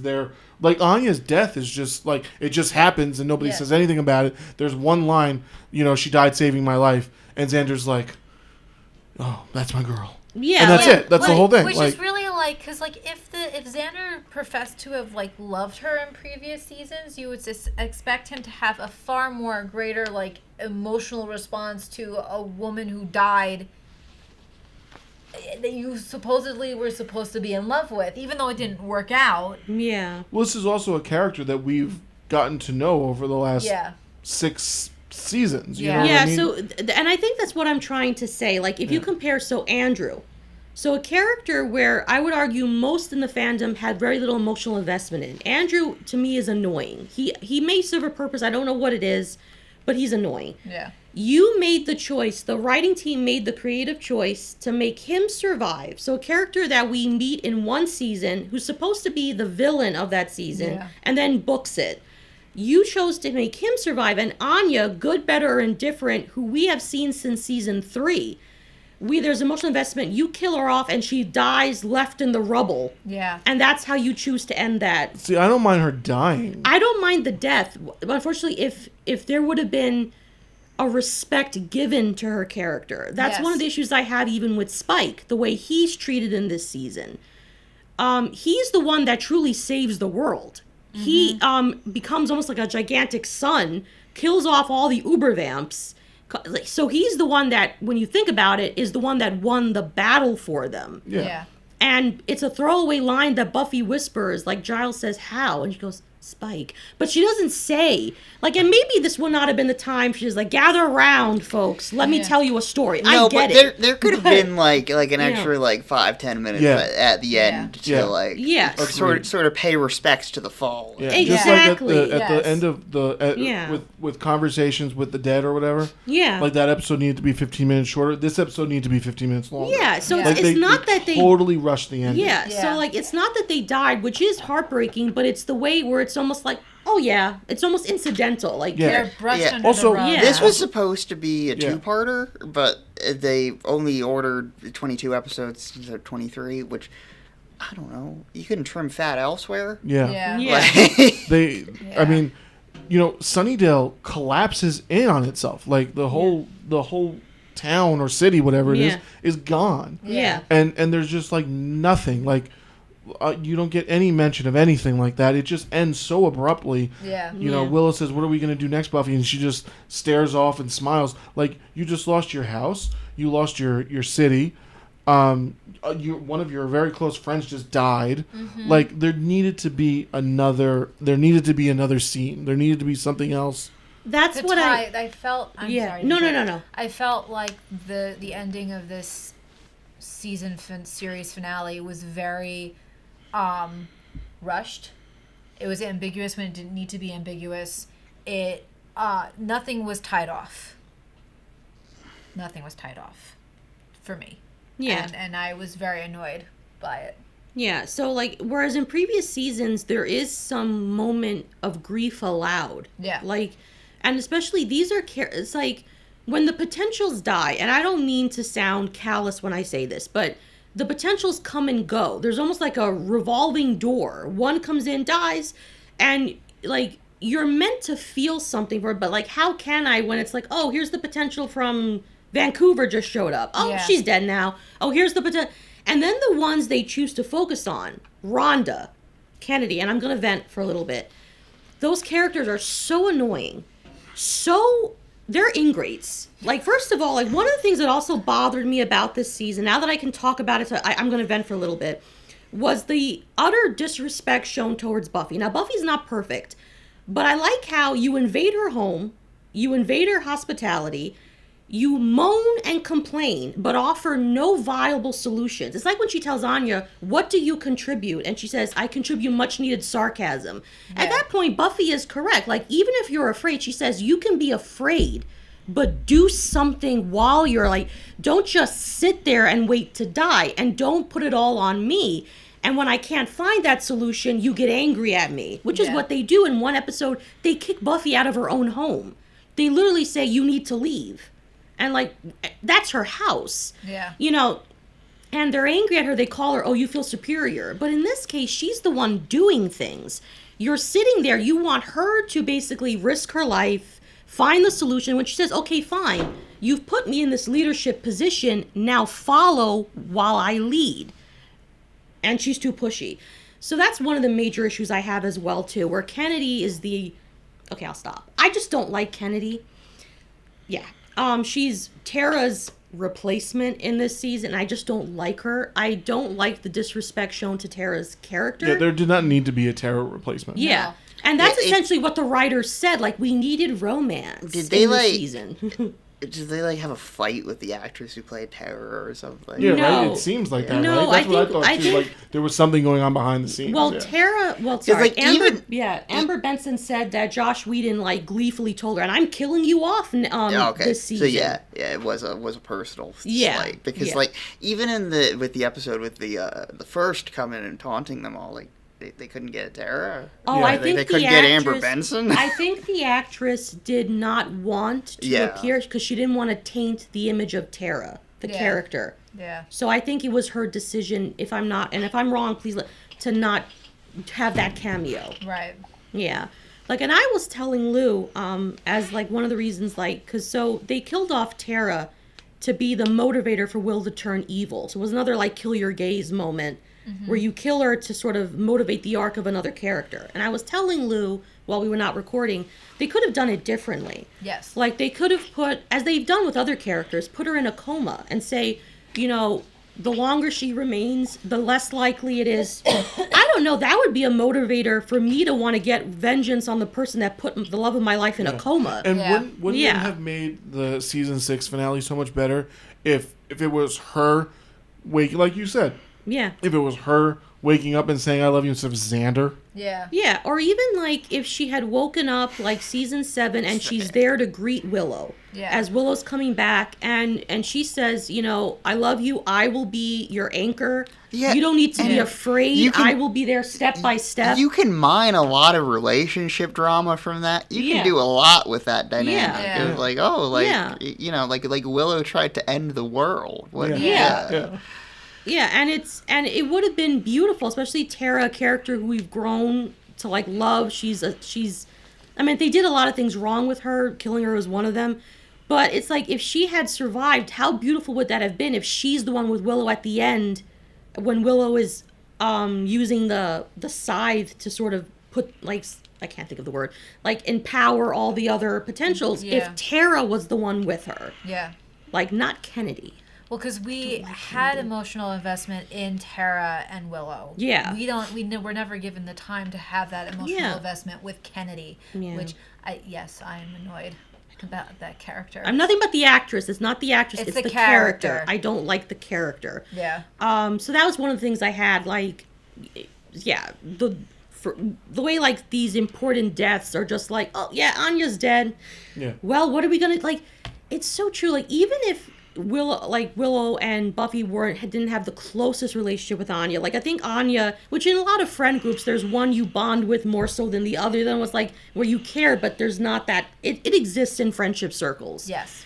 their, like, Anya's death is just like, it just happens and nobody says anything about it. There's one line, she died saving my life, and Xander's like, oh, that's my girl. Yeah, and that's it. That's the whole thing. Which is really like, because like if Xander professed to have like loved her in previous seasons, you would just expect him to have a far more greater like emotional response to a woman who died that you supposedly were supposed to be in love with, even though it didn't work out. Yeah. Well, this is also a character that we've gotten to know over the last 6 seasons. You know what I mean? So, and I think that's what I'm trying to say. Like, if you compare, Andrew, So a character where I would argue most in the fandom had very little emotional investment in. Andrew, to me, is annoying. He may serve a purpose. I don't know what it is, but he's annoying. Yeah. You made the choice, the writing team made the creative choice to make him survive. So a character that we meet in one season, who's supposed to be the villain of that season, and then books it. You chose to make him survive, and Anya, good, better, or indifferent, who we have seen since season 3. There's emotional investment. You kill her off, and she dies left in the rubble. Yeah. And that's how you choose to end that. See, I don't mind her dying. I don't mind the death. Unfortunately, if there would have been a respect given to her character. That's one of the issues I have even with Spike, the way he's treated in this season. He's the one that truly saves the world. He becomes almost like a gigantic sun, kills off all the uber vamps. So he's the one that, when you think about it, is the one that won the battle for them. Yeah. And it's a throwaway line that Buffy whispers, like Giles says, how? And she goes, Spike. But she doesn't say, like, and maybe this would not have been the time. She's like, gather around, folks. Let me tell you a story. No, I get but it. There could have been like an extra 5-10 minutes at the end to sort of pay respects to the fall. Yeah. Exactly. Just like at the end of with conversations with the dead or whatever. Yeah. Like that episode needed to be 15 minutes shorter. This episode needed to be 15 minutes longer. Yeah. So Like it's not that they totally rushed the ending. Yeah. So like it's not that they died, which is heartbreaking, but it's the way where it's almost like, oh yeah, it's almost incidental. Like They're brushed under Also, the rug. This was supposed to be a two-parter, but they only ordered 22 episodes instead of 23, which, I don't know, you couldn't trim fat elsewhere? Yeah. Like, I mean, Sunnydale collapses in on itself. Like the whole town or city, whatever it is gone. Yeah. And there's just like nothing. Like you don't get any mention of anything like that. It just ends so abruptly. Yeah. Willow says, "What are we going to do next, Buffy?" And she just stares off and smiles. Like, you just lost your house. You lost your city. One of your very close friends just died. Mm-hmm. Like, there needed to be another scene. There needed to be something else. That's what I felt. I'm sorry. No. I felt like the ending of this series finale was very rushed. It was ambiguous when it didn't need to be ambiguous. Nothing was tied off. Nothing was tied off for me. Yeah. And I was very annoyed by it. Yeah, so like, whereas in previous seasons, there is some moment of grief allowed. Yeah. Like, and especially these are, it's like, when the potentials die, and I don't mean to sound callous when I say this, but the potentials come and go. There's almost like a revolving door. One comes in, dies, and like, you're meant to feel something for it, but like, how can I when it's like, oh, here's the potential from Vancouver just showed up. Oh, she's dead now. Oh, here's the potential. And then the ones they choose to focus on, Rhonda, Kennedy, and I'm going to vent for a little bit. Those characters are so annoying. They're ingrates. Like, first of all, like, one of the things that also bothered me about this season, now that I can talk about it, so I'm going to vent for a little bit, was the utter disrespect shown towards Buffy. Now, Buffy's not perfect, but I like how you invade her home, you invade her hospitality, you moan and complain, but offer no viable solutions. It's like when she tells Anya, what do you contribute? And she says, I contribute much needed sarcasm. Yeah. At that point, Buffy is correct. Like, even if you're afraid, she says, you can be afraid, but do something while you're like, don't just sit there and wait to die, and don't put it all on me. And when I can't find that solution, you get angry at me, which is what they do in one episode. They kick Buffy out of her own home. They literally say, you need to leave. And, like, that's her house. Yeah. And they're angry at her. They call her, oh, you feel superior. But in this case, she's the one doing things. You're sitting there. You want her to basically risk her life, find the solution. When she says, okay, fine, you've put me in this leadership position. Now follow while I lead. And she's too pushy. So that's one of the major issues I have as well, too, where Kennedy is okay, I'll stop. I just don't like Kennedy. Yeah. She's Tara's replacement in this season. I just don't like her. I don't like the disrespect shown to Tara's character. Yeah, there did not need to be a Tara replacement. Yeah. No. And that's essentially what the writers said. Like, we needed romance in this season. Did they like have a fight with the actress who played Terror or something? Yeah, No. right. It seems like that. No, right? That's what I thought I too. think- Like there was something going on behind the scenes. Well, yeah. sorry, like, Amber. even- Amber Benson said that Josh Whedon like gleefully told her, "And I'm killing you off this season." So yeah, it was a personal Yeah, slight because yeah. like even with the episode with the first coming and taunting them all, like they couldn't get Tara. Oh, Yeah. I They think couldn't the get actress, Amber Benson? I think the actress did not want to Yeah. appear because she didn't want to taint the image of Tara, the Yeah. character. Yeah. So I think it was her decision. If I'm wrong, please to not have that cameo. Right. Yeah. Like, and I was telling Lou, as like one of the reasons, like, because so they killed off Tara to be the motivator for Will to turn evil. So it was another like kill your gaze moment where you kill her to sort of motivate the arc of another character. And I was telling Lou while we were not recording, they could have done it differently. Yes. Like they could have put, as they've done with other characters, put her in a coma and say, you know, the longer she remains, the less likely it is. I don't know. That would be a motivator for me to want to get vengeance on the person that put the love of my life in a coma. And Yeah. wouldn't Yeah. it have made the season 6 finale so much better if it was her waking, like you said, Yeah. if it was her waking up and saying "I love you" instead of Xander? Yeah. Yeah. Or even like if she had woken up like season 7 and she's there to greet Willow. Yeah. As Willow's coming back and she says, you know, I love you. I will be your anchor. Yeah, You don't need to be and afraid. you can- I will be there step by step. You can mine a lot of relationship drama from that. You Yeah. can do a lot with that dynamic. Yeah. It was like, oh, like Yeah. you know, like Willow tried to end the world. What, Yeah. Yeah, and it would have been beautiful, especially Tara, a character who we've grown to like love. She's I mean, they did a lot of things wrong with her. Killing her was one of them. But it's like if she had survived, how beautiful would that have been if she's the one with Willow at the end when Willow is using the scythe to sort of put like I can't think of the word, like empower all the other potentials. Yeah. If Tara was the one with her, Yeah. like not Kennedy. Well, because we had emotional investment in Tara and Willow. Yeah. We're never given the time to have that emotional Yeah. investment with Kennedy, Yeah. which I am annoyed about that character. I'm nothing but the actress. It's not the actress. It's It's the the character. character. I don't like the character. Yeah. So that was one of the things I had. Like, yeah, the way like these important deaths are just like, oh yeah, Anya's dead. Yeah. Well, what are we gonna like? It's so true. Like even if Willow and Buffy didn't have the closest relationship with Anya. Like I think Anya, which in a lot of friend groups, there's one you bond with more so than the other. Then was like where you care, but there's not that. It exists in friendship circles. Yes.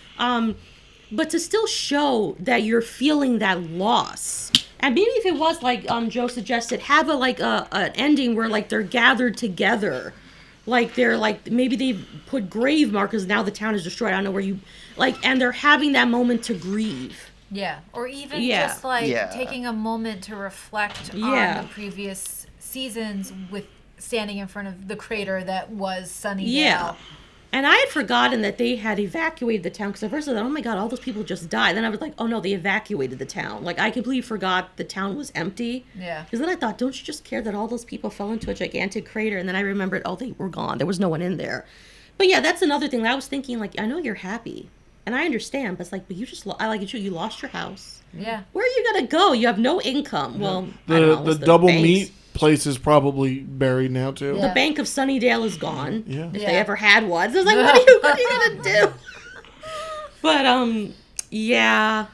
But to still show that you're feeling that loss, and maybe if it was like Joe suggested, have an ending where like they're gathered together. Like they're like maybe they put grave markers. Now the town is destroyed. I don't know where you like, and they're having that moment to grieve. Yeah. Or even Yeah. just like Yeah. taking a moment to reflect Yeah. on the previous seasons with standing in front of the crater that was Sunnydale. Yeah. And I had forgotten that they had evacuated the town because at first I thought, oh my god, all those people just died. Then I was like, oh no, they evacuated the town. Like I completely forgot the town was empty. Yeah. Because then I thought, don't you just care that all those people fell into a gigantic crater? And then I remembered, oh, they were gone. There was no one in there. But yeah, that's another thing that I was thinking. Like I know you're happy, and I understand, but it's like, but you just, I like it too. You lost your house. Yeah. Where are you gonna go? You have no income. Well, I don't know, The it's double banks. meat place is probably buried now too. Yeah. The Bank of Sunnydale is gone. Yeah. If Yeah. they ever had one. So it's like, what are you gonna do? But yeah.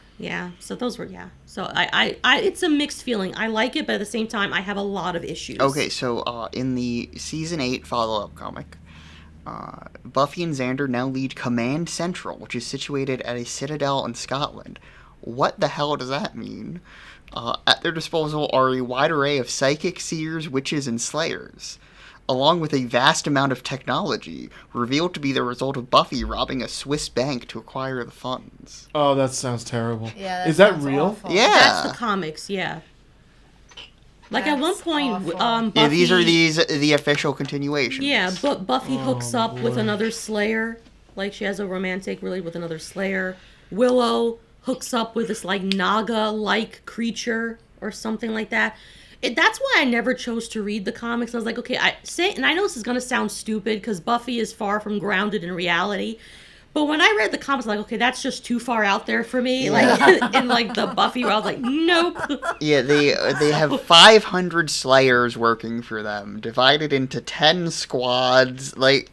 So those were So I it's a mixed feeling. I like it, but at the same time I have a lot of issues. Okay, so in the season 8 follow-up comic, Buffy and Xander now lead Command Central, which is situated at a citadel in Scotland. What the hell does that mean? At their disposal are a wide array of psychic seers, witches, and slayers, along with a vast amount of technology, revealed to be the result of Buffy robbing a Swiss bank to acquire the funds. Oh, that sounds terrible. Yeah. Is that sounds real? awful. Yeah. That's the comics, yeah. Like at one That's point, awful. Buffy, Yeah, these are the official continuations. Yeah, but Buffy hooks up with boy. another Slayer. Like she has a romantic relationship with another Slayer. Willow hooks up with this like Naga-like creature or something like that. That's why I never chose to read the comics. I was like, okay, and I know this is gonna sound stupid because Buffy is far from grounded in reality, But when I read the comments, like, okay, that's just too far out there for me. Like in like the Buffy, where I was like, nope. Yeah, they have 500 Slayers working for them, divided into 10 squads. Like,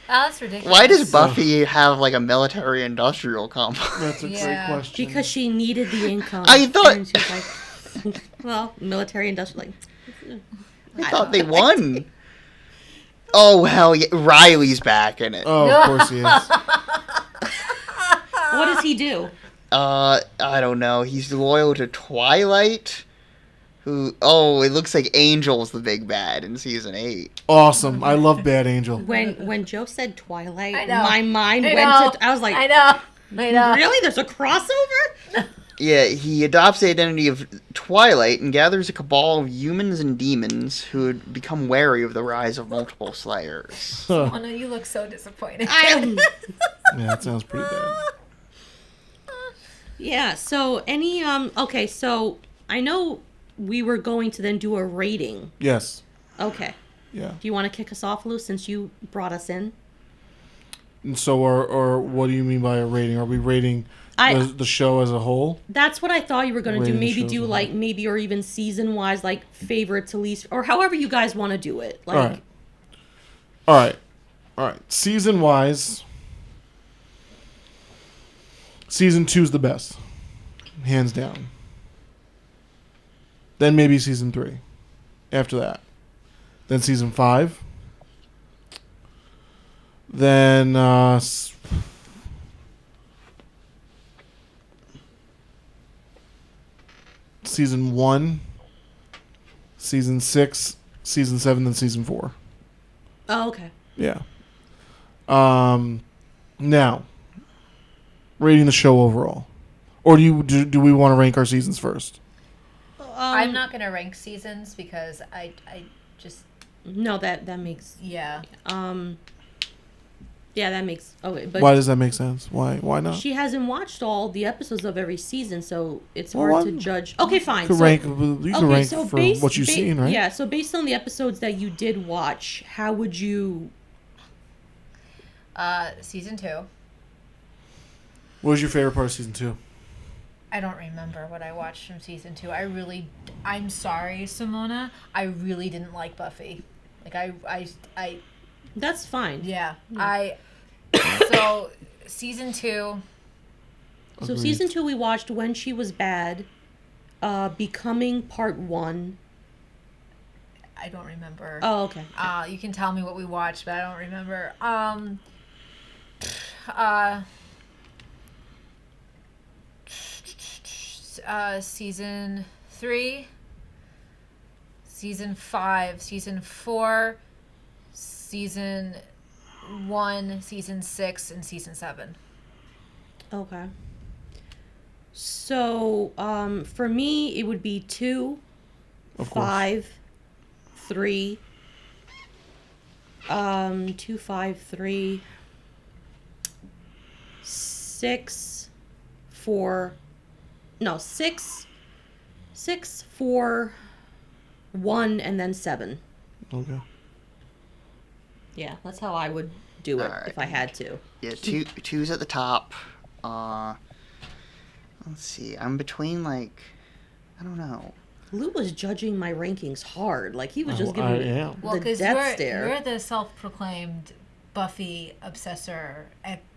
Oh, that's ridiculous. why does Buffy have like a military-industrial complex? That's a great question. Because she needed the income. I thought- And she was like, well, military industrial. Like, I thought they won. Oh hell yeah, Riley's back in it. Oh, of course he is. what does he do? I don't know. He's loyal to Twilight. It looks like Angel's the big bad in season 8. Awesome. I love Bad Angel. When Joe said Twilight, I know. my mind I went know. to. I was like, I know. really? There's a crossover? Yeah, he adopts the identity of Twilight and gathers a cabal of humans and demons who would become wary of the rise of multiple Slayers. Huh. Oh no, you look so disappointed. Yeah, that sounds pretty bad. Yeah. So okay. So I know we were going to then do a rating. Yes. Okay. Yeah. Do you want to kick us off, Lou, since you brought us in? And so, or what do you mean by a rating? Are we rating the show as a whole? That's what I thought you were going to do. Rating Maybe shows do as a like whole. maybe or even season wise, like favorite to least, or however you guys want to do it. Like, All right. Season wise, season 2's the best, hands down. Then maybe season 3. After that, then season 5. Then season 1, season 6, season 7, then season 4. oh, okay. Yeah. Now, rating the show overall, or do we want to rank our seasons first? I'm not gonna rank seasons because I just No, that makes yeah. yeah, that makes okay. But Why does that make sense? Why not? she hasn't watched all the episodes of every season, so it's Well, hard to I'm- judge. Okay, fine. You can So, rank. You can rank for what you've seen, right? Yeah. So based on the episodes that you did watch, how would you? Season 2. What was your favorite part of season 2? I don't remember what I watched from season 2. I'm sorry, Simona. I really didn't like Buffy. Like I That's fine. yeah. So season 2. So Agreed. season 2 we watched When She Was Bad, Becoming Part 1. I don't remember. Oh, okay. You can tell me what we watched, but I don't remember. Season 3, season 5, season 4, season 1, season 6, and season 7. Okay. So, for me, it would be 2, Of course. 5, 3, 2, 5, 3, 6, 4, no, 6, 4, 1, and then 7. Okay. Yeah, that's how I would do it Alright. if I had to. Yeah, two's at the top. Let's see. I'm between like, I don't know. Lou was judging my rankings hard. Like, he was I just giving me am. Well, the because death stare. you're the self-proclaimed Buffy obsessor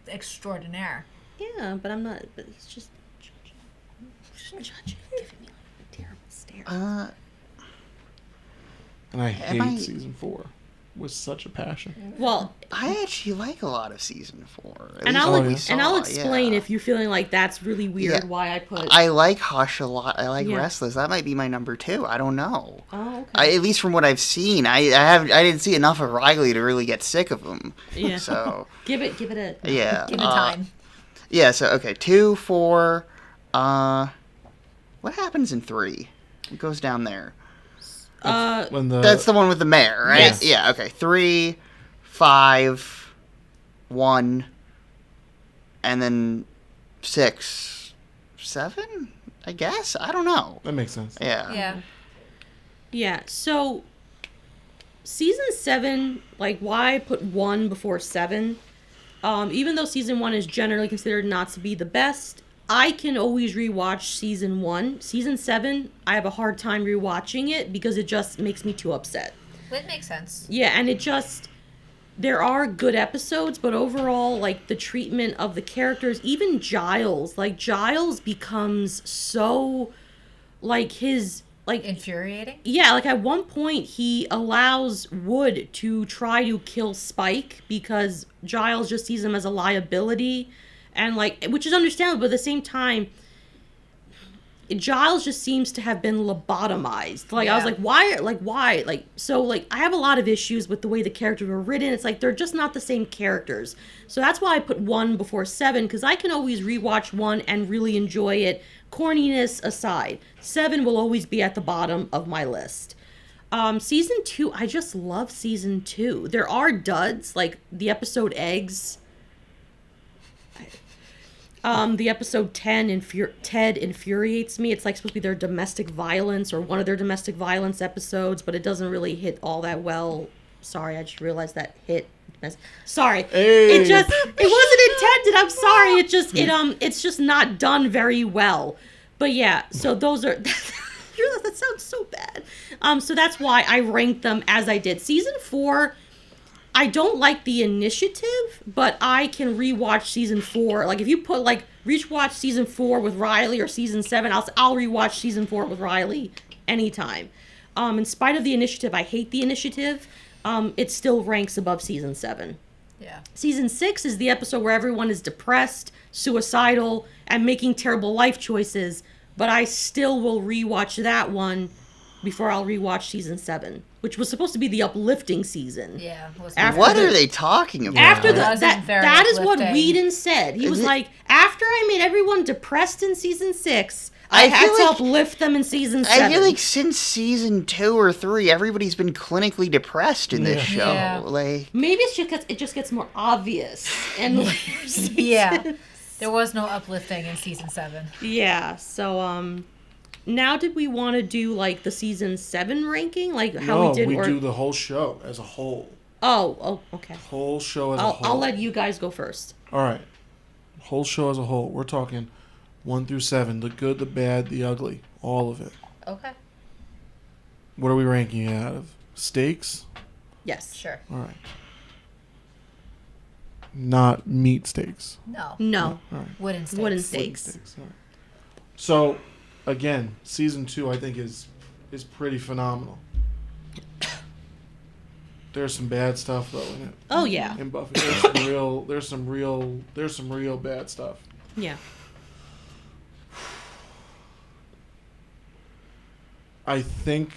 extraordinaire. Yeah, but I'm not. But he's just judging, giving me like a terrible stare. And I Am I- hate season 4 with such a passion. Well, I actually like a lot of season 4. at and least I'll what we and I'll saw, explain yeah. if you're feeling like that's really weird. Yeah. Why I put. I like Hush a lot. I like Yeah. Restless. That might be my number 2. I don't know. Oh, okay. At least from what I've seen, I didn't see enough of Riley to really get sick of him. Yeah. So give it a. yeah. Give it time. Yeah. So okay, 2, 4. What happens in 3? It goes down there. When the That's the one with the mayor, right? Yes. Yeah. Okay. 3, 5, 1, and then 6, 7. I guess. I don't know. that makes sense. Yeah. Yeah. Yeah. So, season 7, like why I put 1 before 7, Even though season 1 is generally considered not to be the best, I can always rewatch season 1. Season 7, I have a hard time rewatching it because it just makes me too upset. That makes sense. Yeah, and it just... There are good episodes, but overall, like, the treatment of the characters, even Giles, like, Giles becomes so, like, his... Like, infuriating? Yeah, like at one point he allows Wood to try to kill Spike because Giles just sees him as a liability, and like, which is understandable, but at the same time, Giles just seems to have been lobotomized. Like, I was like, why? Like, so, like, I have a lot of issues with the way the characters were written. It's like, they're just not the same characters. So that's why I put 1 before 7, because I can always rewatch 1 and really enjoy it, corniness aside. 7 will always be at the bottom of my list. Season 2, I just love season 2. There are duds, like the episode Eggs. The episode Ted infuriates me. It's like supposed to be their domestic violence or one of their domestic violence episodes, but it doesn't really hit all that well. Sorry, I just realized that hit. Sorry, Hey. it wasn't intended. I'm sorry. It's just not done very well. But yeah, so those are. That sounds so bad. So that's why I ranked them as I did. Season 4. I don't like the initiative, but I can rewatch season 4. Like, if you put, like, rewatch season 4 with Riley or season 7, I'll rewatch season 4 with Riley anytime. In spite of the initiative, I hate the initiative. It still ranks above season 7. Yeah. Season 6 is the episode where everyone is depressed, suicidal, and making terrible life choices, but I still will rewatch that one before I'll rewatch season 7, which was supposed to be the uplifting season. Yeah. What are they talking about? After that is what uplifting. Whedon said. He was like, after I made everyone depressed in season 6, I I had feel to like- uplift them in season 7. I feel like since season 2 or 3, everybody's been clinically depressed in this show. Yeah. Like, Maybe it's just 'cause it just gets more obvious and later seasons. Yeah. There was no uplifting in season 7. Yeah. So now did we want to do like the season 7 ranking, like how we did? we do the whole show as a whole. Oh, okay. Whole show as a whole. I'll let you guys go first. All right. Whole show as a whole. We're talking 1 through 7. The good, the bad, the ugly. All of it. Okay. What are we ranking it out of? Steaks? Yes. Sure. All right. Not meat steaks. No. No. All right. Wooden steaks. Wooden Wooden steaks. steaks. All right. So, again, season 2 I think is pretty phenomenal. There's some bad stuff though in it. Oh yeah. In Buffy, there's some real bad stuff. Yeah. I think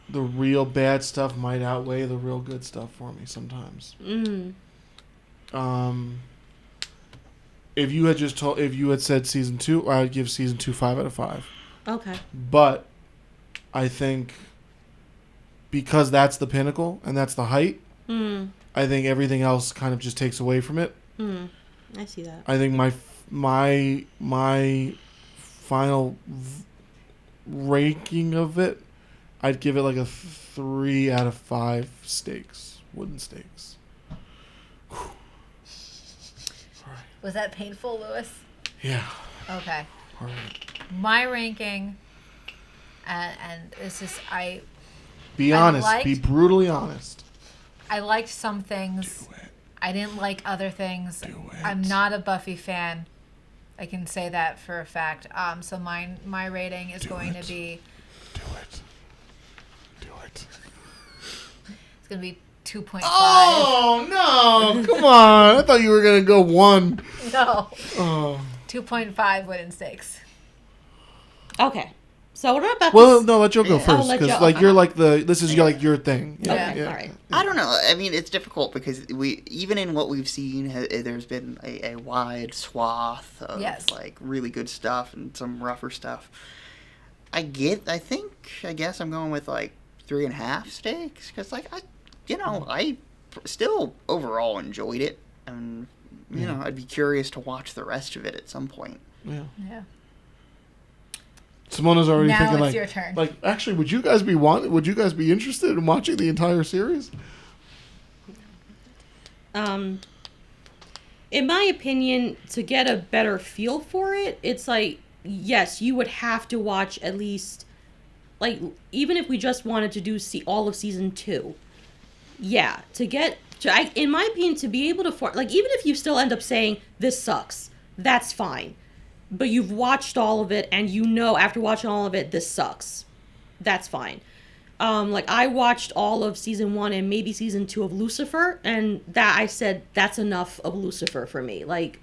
the real bad stuff might outweigh the real good stuff for me sometimes. If you had said season 2, I would give season 2 5 out of 5. Okay. But I think because that's the pinnacle and that's the height, I think everything else kind of just takes away from it. I see that. I think my final ranking of it, I'd give it like a 3 out of 5 steaks, wooden steaks. Was that painful, Lewis? Yeah. Okay. All right. My ranking, and this is Be I honest. liked- Be brutally honest. I liked some things. Do it. I didn't like other things. Do it. I'm not a Buffy fan. I can say that for a fact. So my rating is going to be. Do it. Do it. It's going to be 2.5. Oh no! Come on! I thought you were gonna go 1. No. Oh. 2.5 wooden steaks. Okay. So what about Well, this? no, let Joe go first let because Joe- like you're like this is like your thing. Okay, all right. I don't know. I mean, it's difficult because even in what we've seen, there's been a wide swath of Yes. like really good stuff and some rougher stuff. I guess I'm going with like 3.5 steaks because like I still overall enjoyed it, and you know I'd be curious to watch the rest of it at some point. Yeah. Yeah. Simona's already Now thinking it's like, your turn. like actually, would you guys be interested in watching the entire series? In my opinion, to get a better feel for it, it's like, yes, you would have to watch at least, like, even if we just wanted to do all of season 2. Yeah, in my opinion, to be able to, like, even if you still end up saying, this sucks, that's fine. But you've watched all of it, and you know after watching all of it, this sucks. That's fine. Like, I watched all of season 1 and maybe season 2 of Lucifer, and that I said, that's enough of Lucifer for me. Like,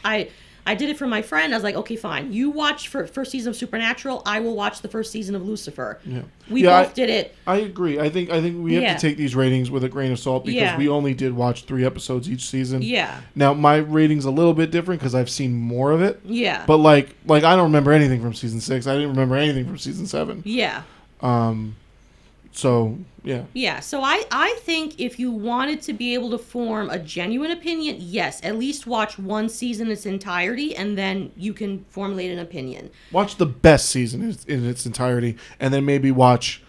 I did it for my friend. I was like, okay, fine. You watch first season of Supernatural. I will watch the first season of Lucifer. Yeah. We both did it. I agree. I think we have to take these ratings with a grain of salt because we only did watch 3 episodes each season. Yeah. Now, my rating's a little bit different because I've seen more of it. Yeah. But, like I don't remember anything from season 6. I didn't remember anything from season 7. Yeah. So, yeah. Yeah, so I think if you wanted to be able to form a genuine opinion, yes, at least watch one season in its entirety, and then you can formulate an opinion. Watch the best season in its entirety, and then maybe watch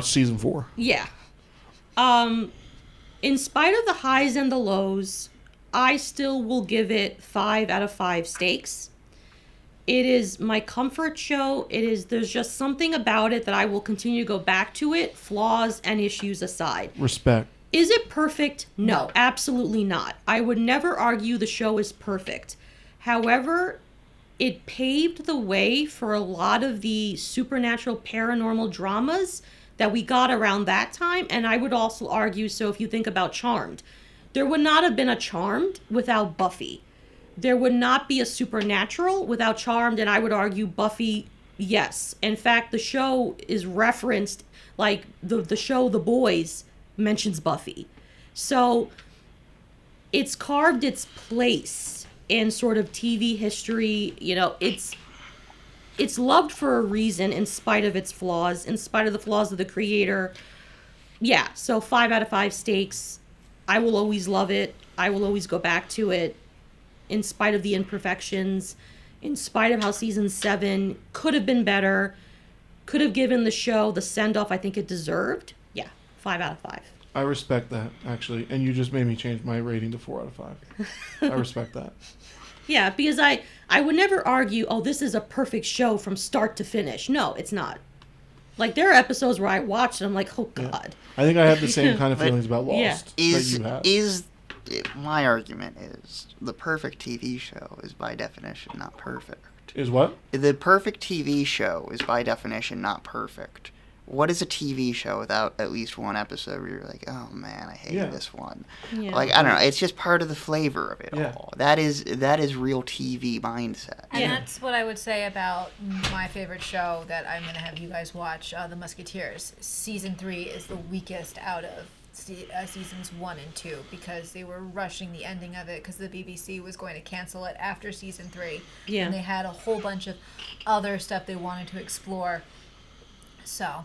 season 4. Yeah. In spite of the highs and the lows, I still will give it 5 out of 5 steaks. It is my comfort show. There's just something about it that I will continue to go back to it, flaws and issues aside. Respect. Is it perfect? No, absolutely not. I would never argue the show is perfect. However, it paved the way for a lot of the supernatural paranormal dramas that we got around that time. And I would also argue, so if you think about Charmed, there would not have been a Charmed without Buffy. There would not be a Supernatural without Charmed, and I would argue Buffy, yes. In fact, the show is referenced, like, the show The Boys mentions Buffy. So, it's carved its place in sort of TV history. You know, it's loved for a reason in spite of its flaws, in spite of the flaws of the creator. Yeah, so 5 out of 5 steaks. I will always love it. I will always go back to it. In spite of the imperfections, in spite of how season 7 could have been better, could have given the show the send-off I think it deserved. Yeah, 5 out of 5. I respect that, actually. And you just made me change my rating to 4 out of 5. I respect that. Yeah, because I would never argue, oh, this is a perfect show from start to finish. No, it's not. Like, there are episodes where I watch and I'm like, oh, God. Yeah. I think I have the same kind of feelings about Lost that you have. My argument is the perfect TV show is by definition not perfect. Is what? The perfect TV show is by definition not perfect. What is a TV show without at least one episode where you're like, oh man, I hate this one. Yeah. Like, I don't know, it's just part of the flavor of it all. That is real TV mindset. And that's what I would say about my favorite show that I'm going to have you guys watch, The Musketeers. Season 3 is the weakest out of seasons 1 and 2 because they were rushing the ending of it because the BBC was going to cancel it after season 3. Yeah. And they had a whole bunch of other stuff they wanted to explore. So.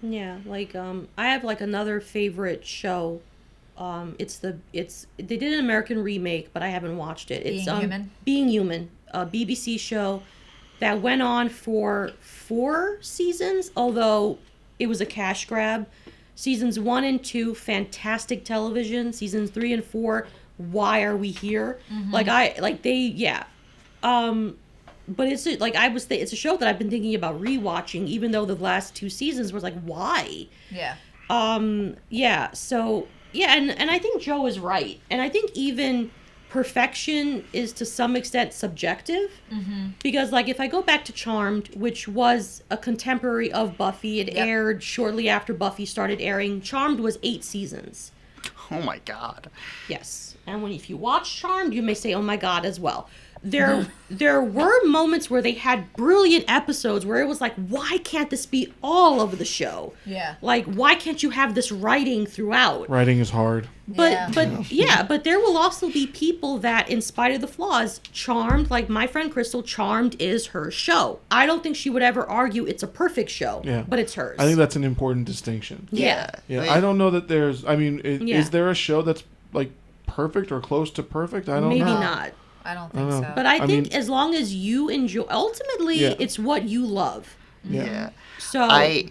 Yeah, like I have like another favorite show. They did an American remake, but I haven't watched it. It's Being Human, a BBC show that went on for 4 seasons, although it was a cash grab. Seasons 1 and 2, fantastic television. Seasons 3 and 4, why are we here? Mm-hmm. But it's it's a show that I've been thinking about rewatching, even though the last 2 seasons was like, why? Yeah. So and I think Joe is right, and I think even perfection is to some extent subjective, because like if I go back to Charmed, which was a contemporary of Buffy, it aired shortly after Buffy started airing. Charmed was 8 seasons. Oh my God. Yes, and if you watch Charmed, you may say, oh my God, as well. There were moments where they had brilliant episodes where it was like, why can't this be all over the show? Yeah. Like, why can't you have this writing throughout? Writing is hard. But there will also be people that, in spite of the flaws, Charmed, like my friend Crystal, Charmed is her show. I don't think she would ever argue it's a perfect show, but it's hers. I think that's an important distinction. Yeah. I don't know that there's, is there a show that's like perfect or close to perfect? I don't know. Maybe not. I don't think so. But I think as long as you enjoy, ultimately, it's what you love. Yeah. So the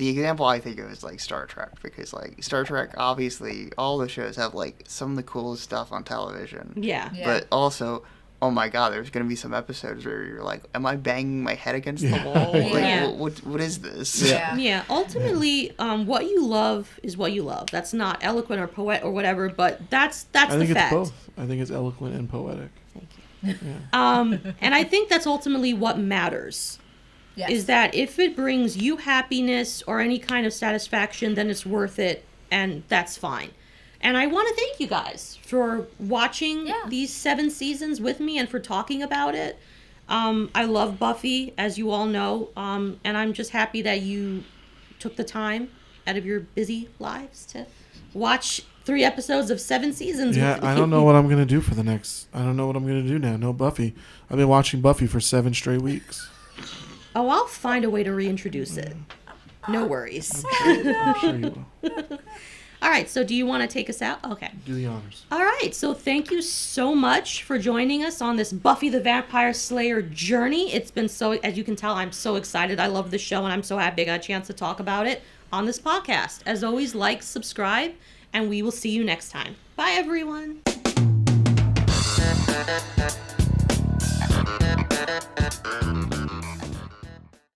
example I think of is like Star Trek, because like Star Trek, obviously all the shows have like some of the coolest stuff on television. Yeah. But also, oh my God, there's gonna be some episodes where you're like, am I banging my head against the wall? Like, Yeah. what is this? Yeah. Ultimately, what you love is what you love. That's not eloquent or poet or whatever, but that's I the think it's fact. both. I think it's eloquent and poetic. Thank you. And I think that's ultimately what matters. Yes. Is that if it brings you happiness or any kind of satisfaction, then it's worth it, and that's fine. And I want to thank you guys for watching these 7 seasons with me and for talking about it. I love Buffy, as you all know, and I'm just happy that you took the time out of your busy lives to watch 3 episodes of 7 seasons. Yeah, with me. I don't know what I'm going to do for the next... I don't know what I'm going to do now. No Buffy. I've been watching Buffy for 7 straight weeks. Oh, I'll find a way to reintroduce it. No worries. I'm sure you will. All right, so do you want to take us out? Okay. Do the honors. All right, so thank you so much for joining us on this Buffy the Vampire Slayer journey. It's been so, as you can tell, I'm so excited. I love the show, and I'm so happy I got a chance to talk about it on this podcast. As always, like, subscribe, and we will see you next time. Bye, everyone.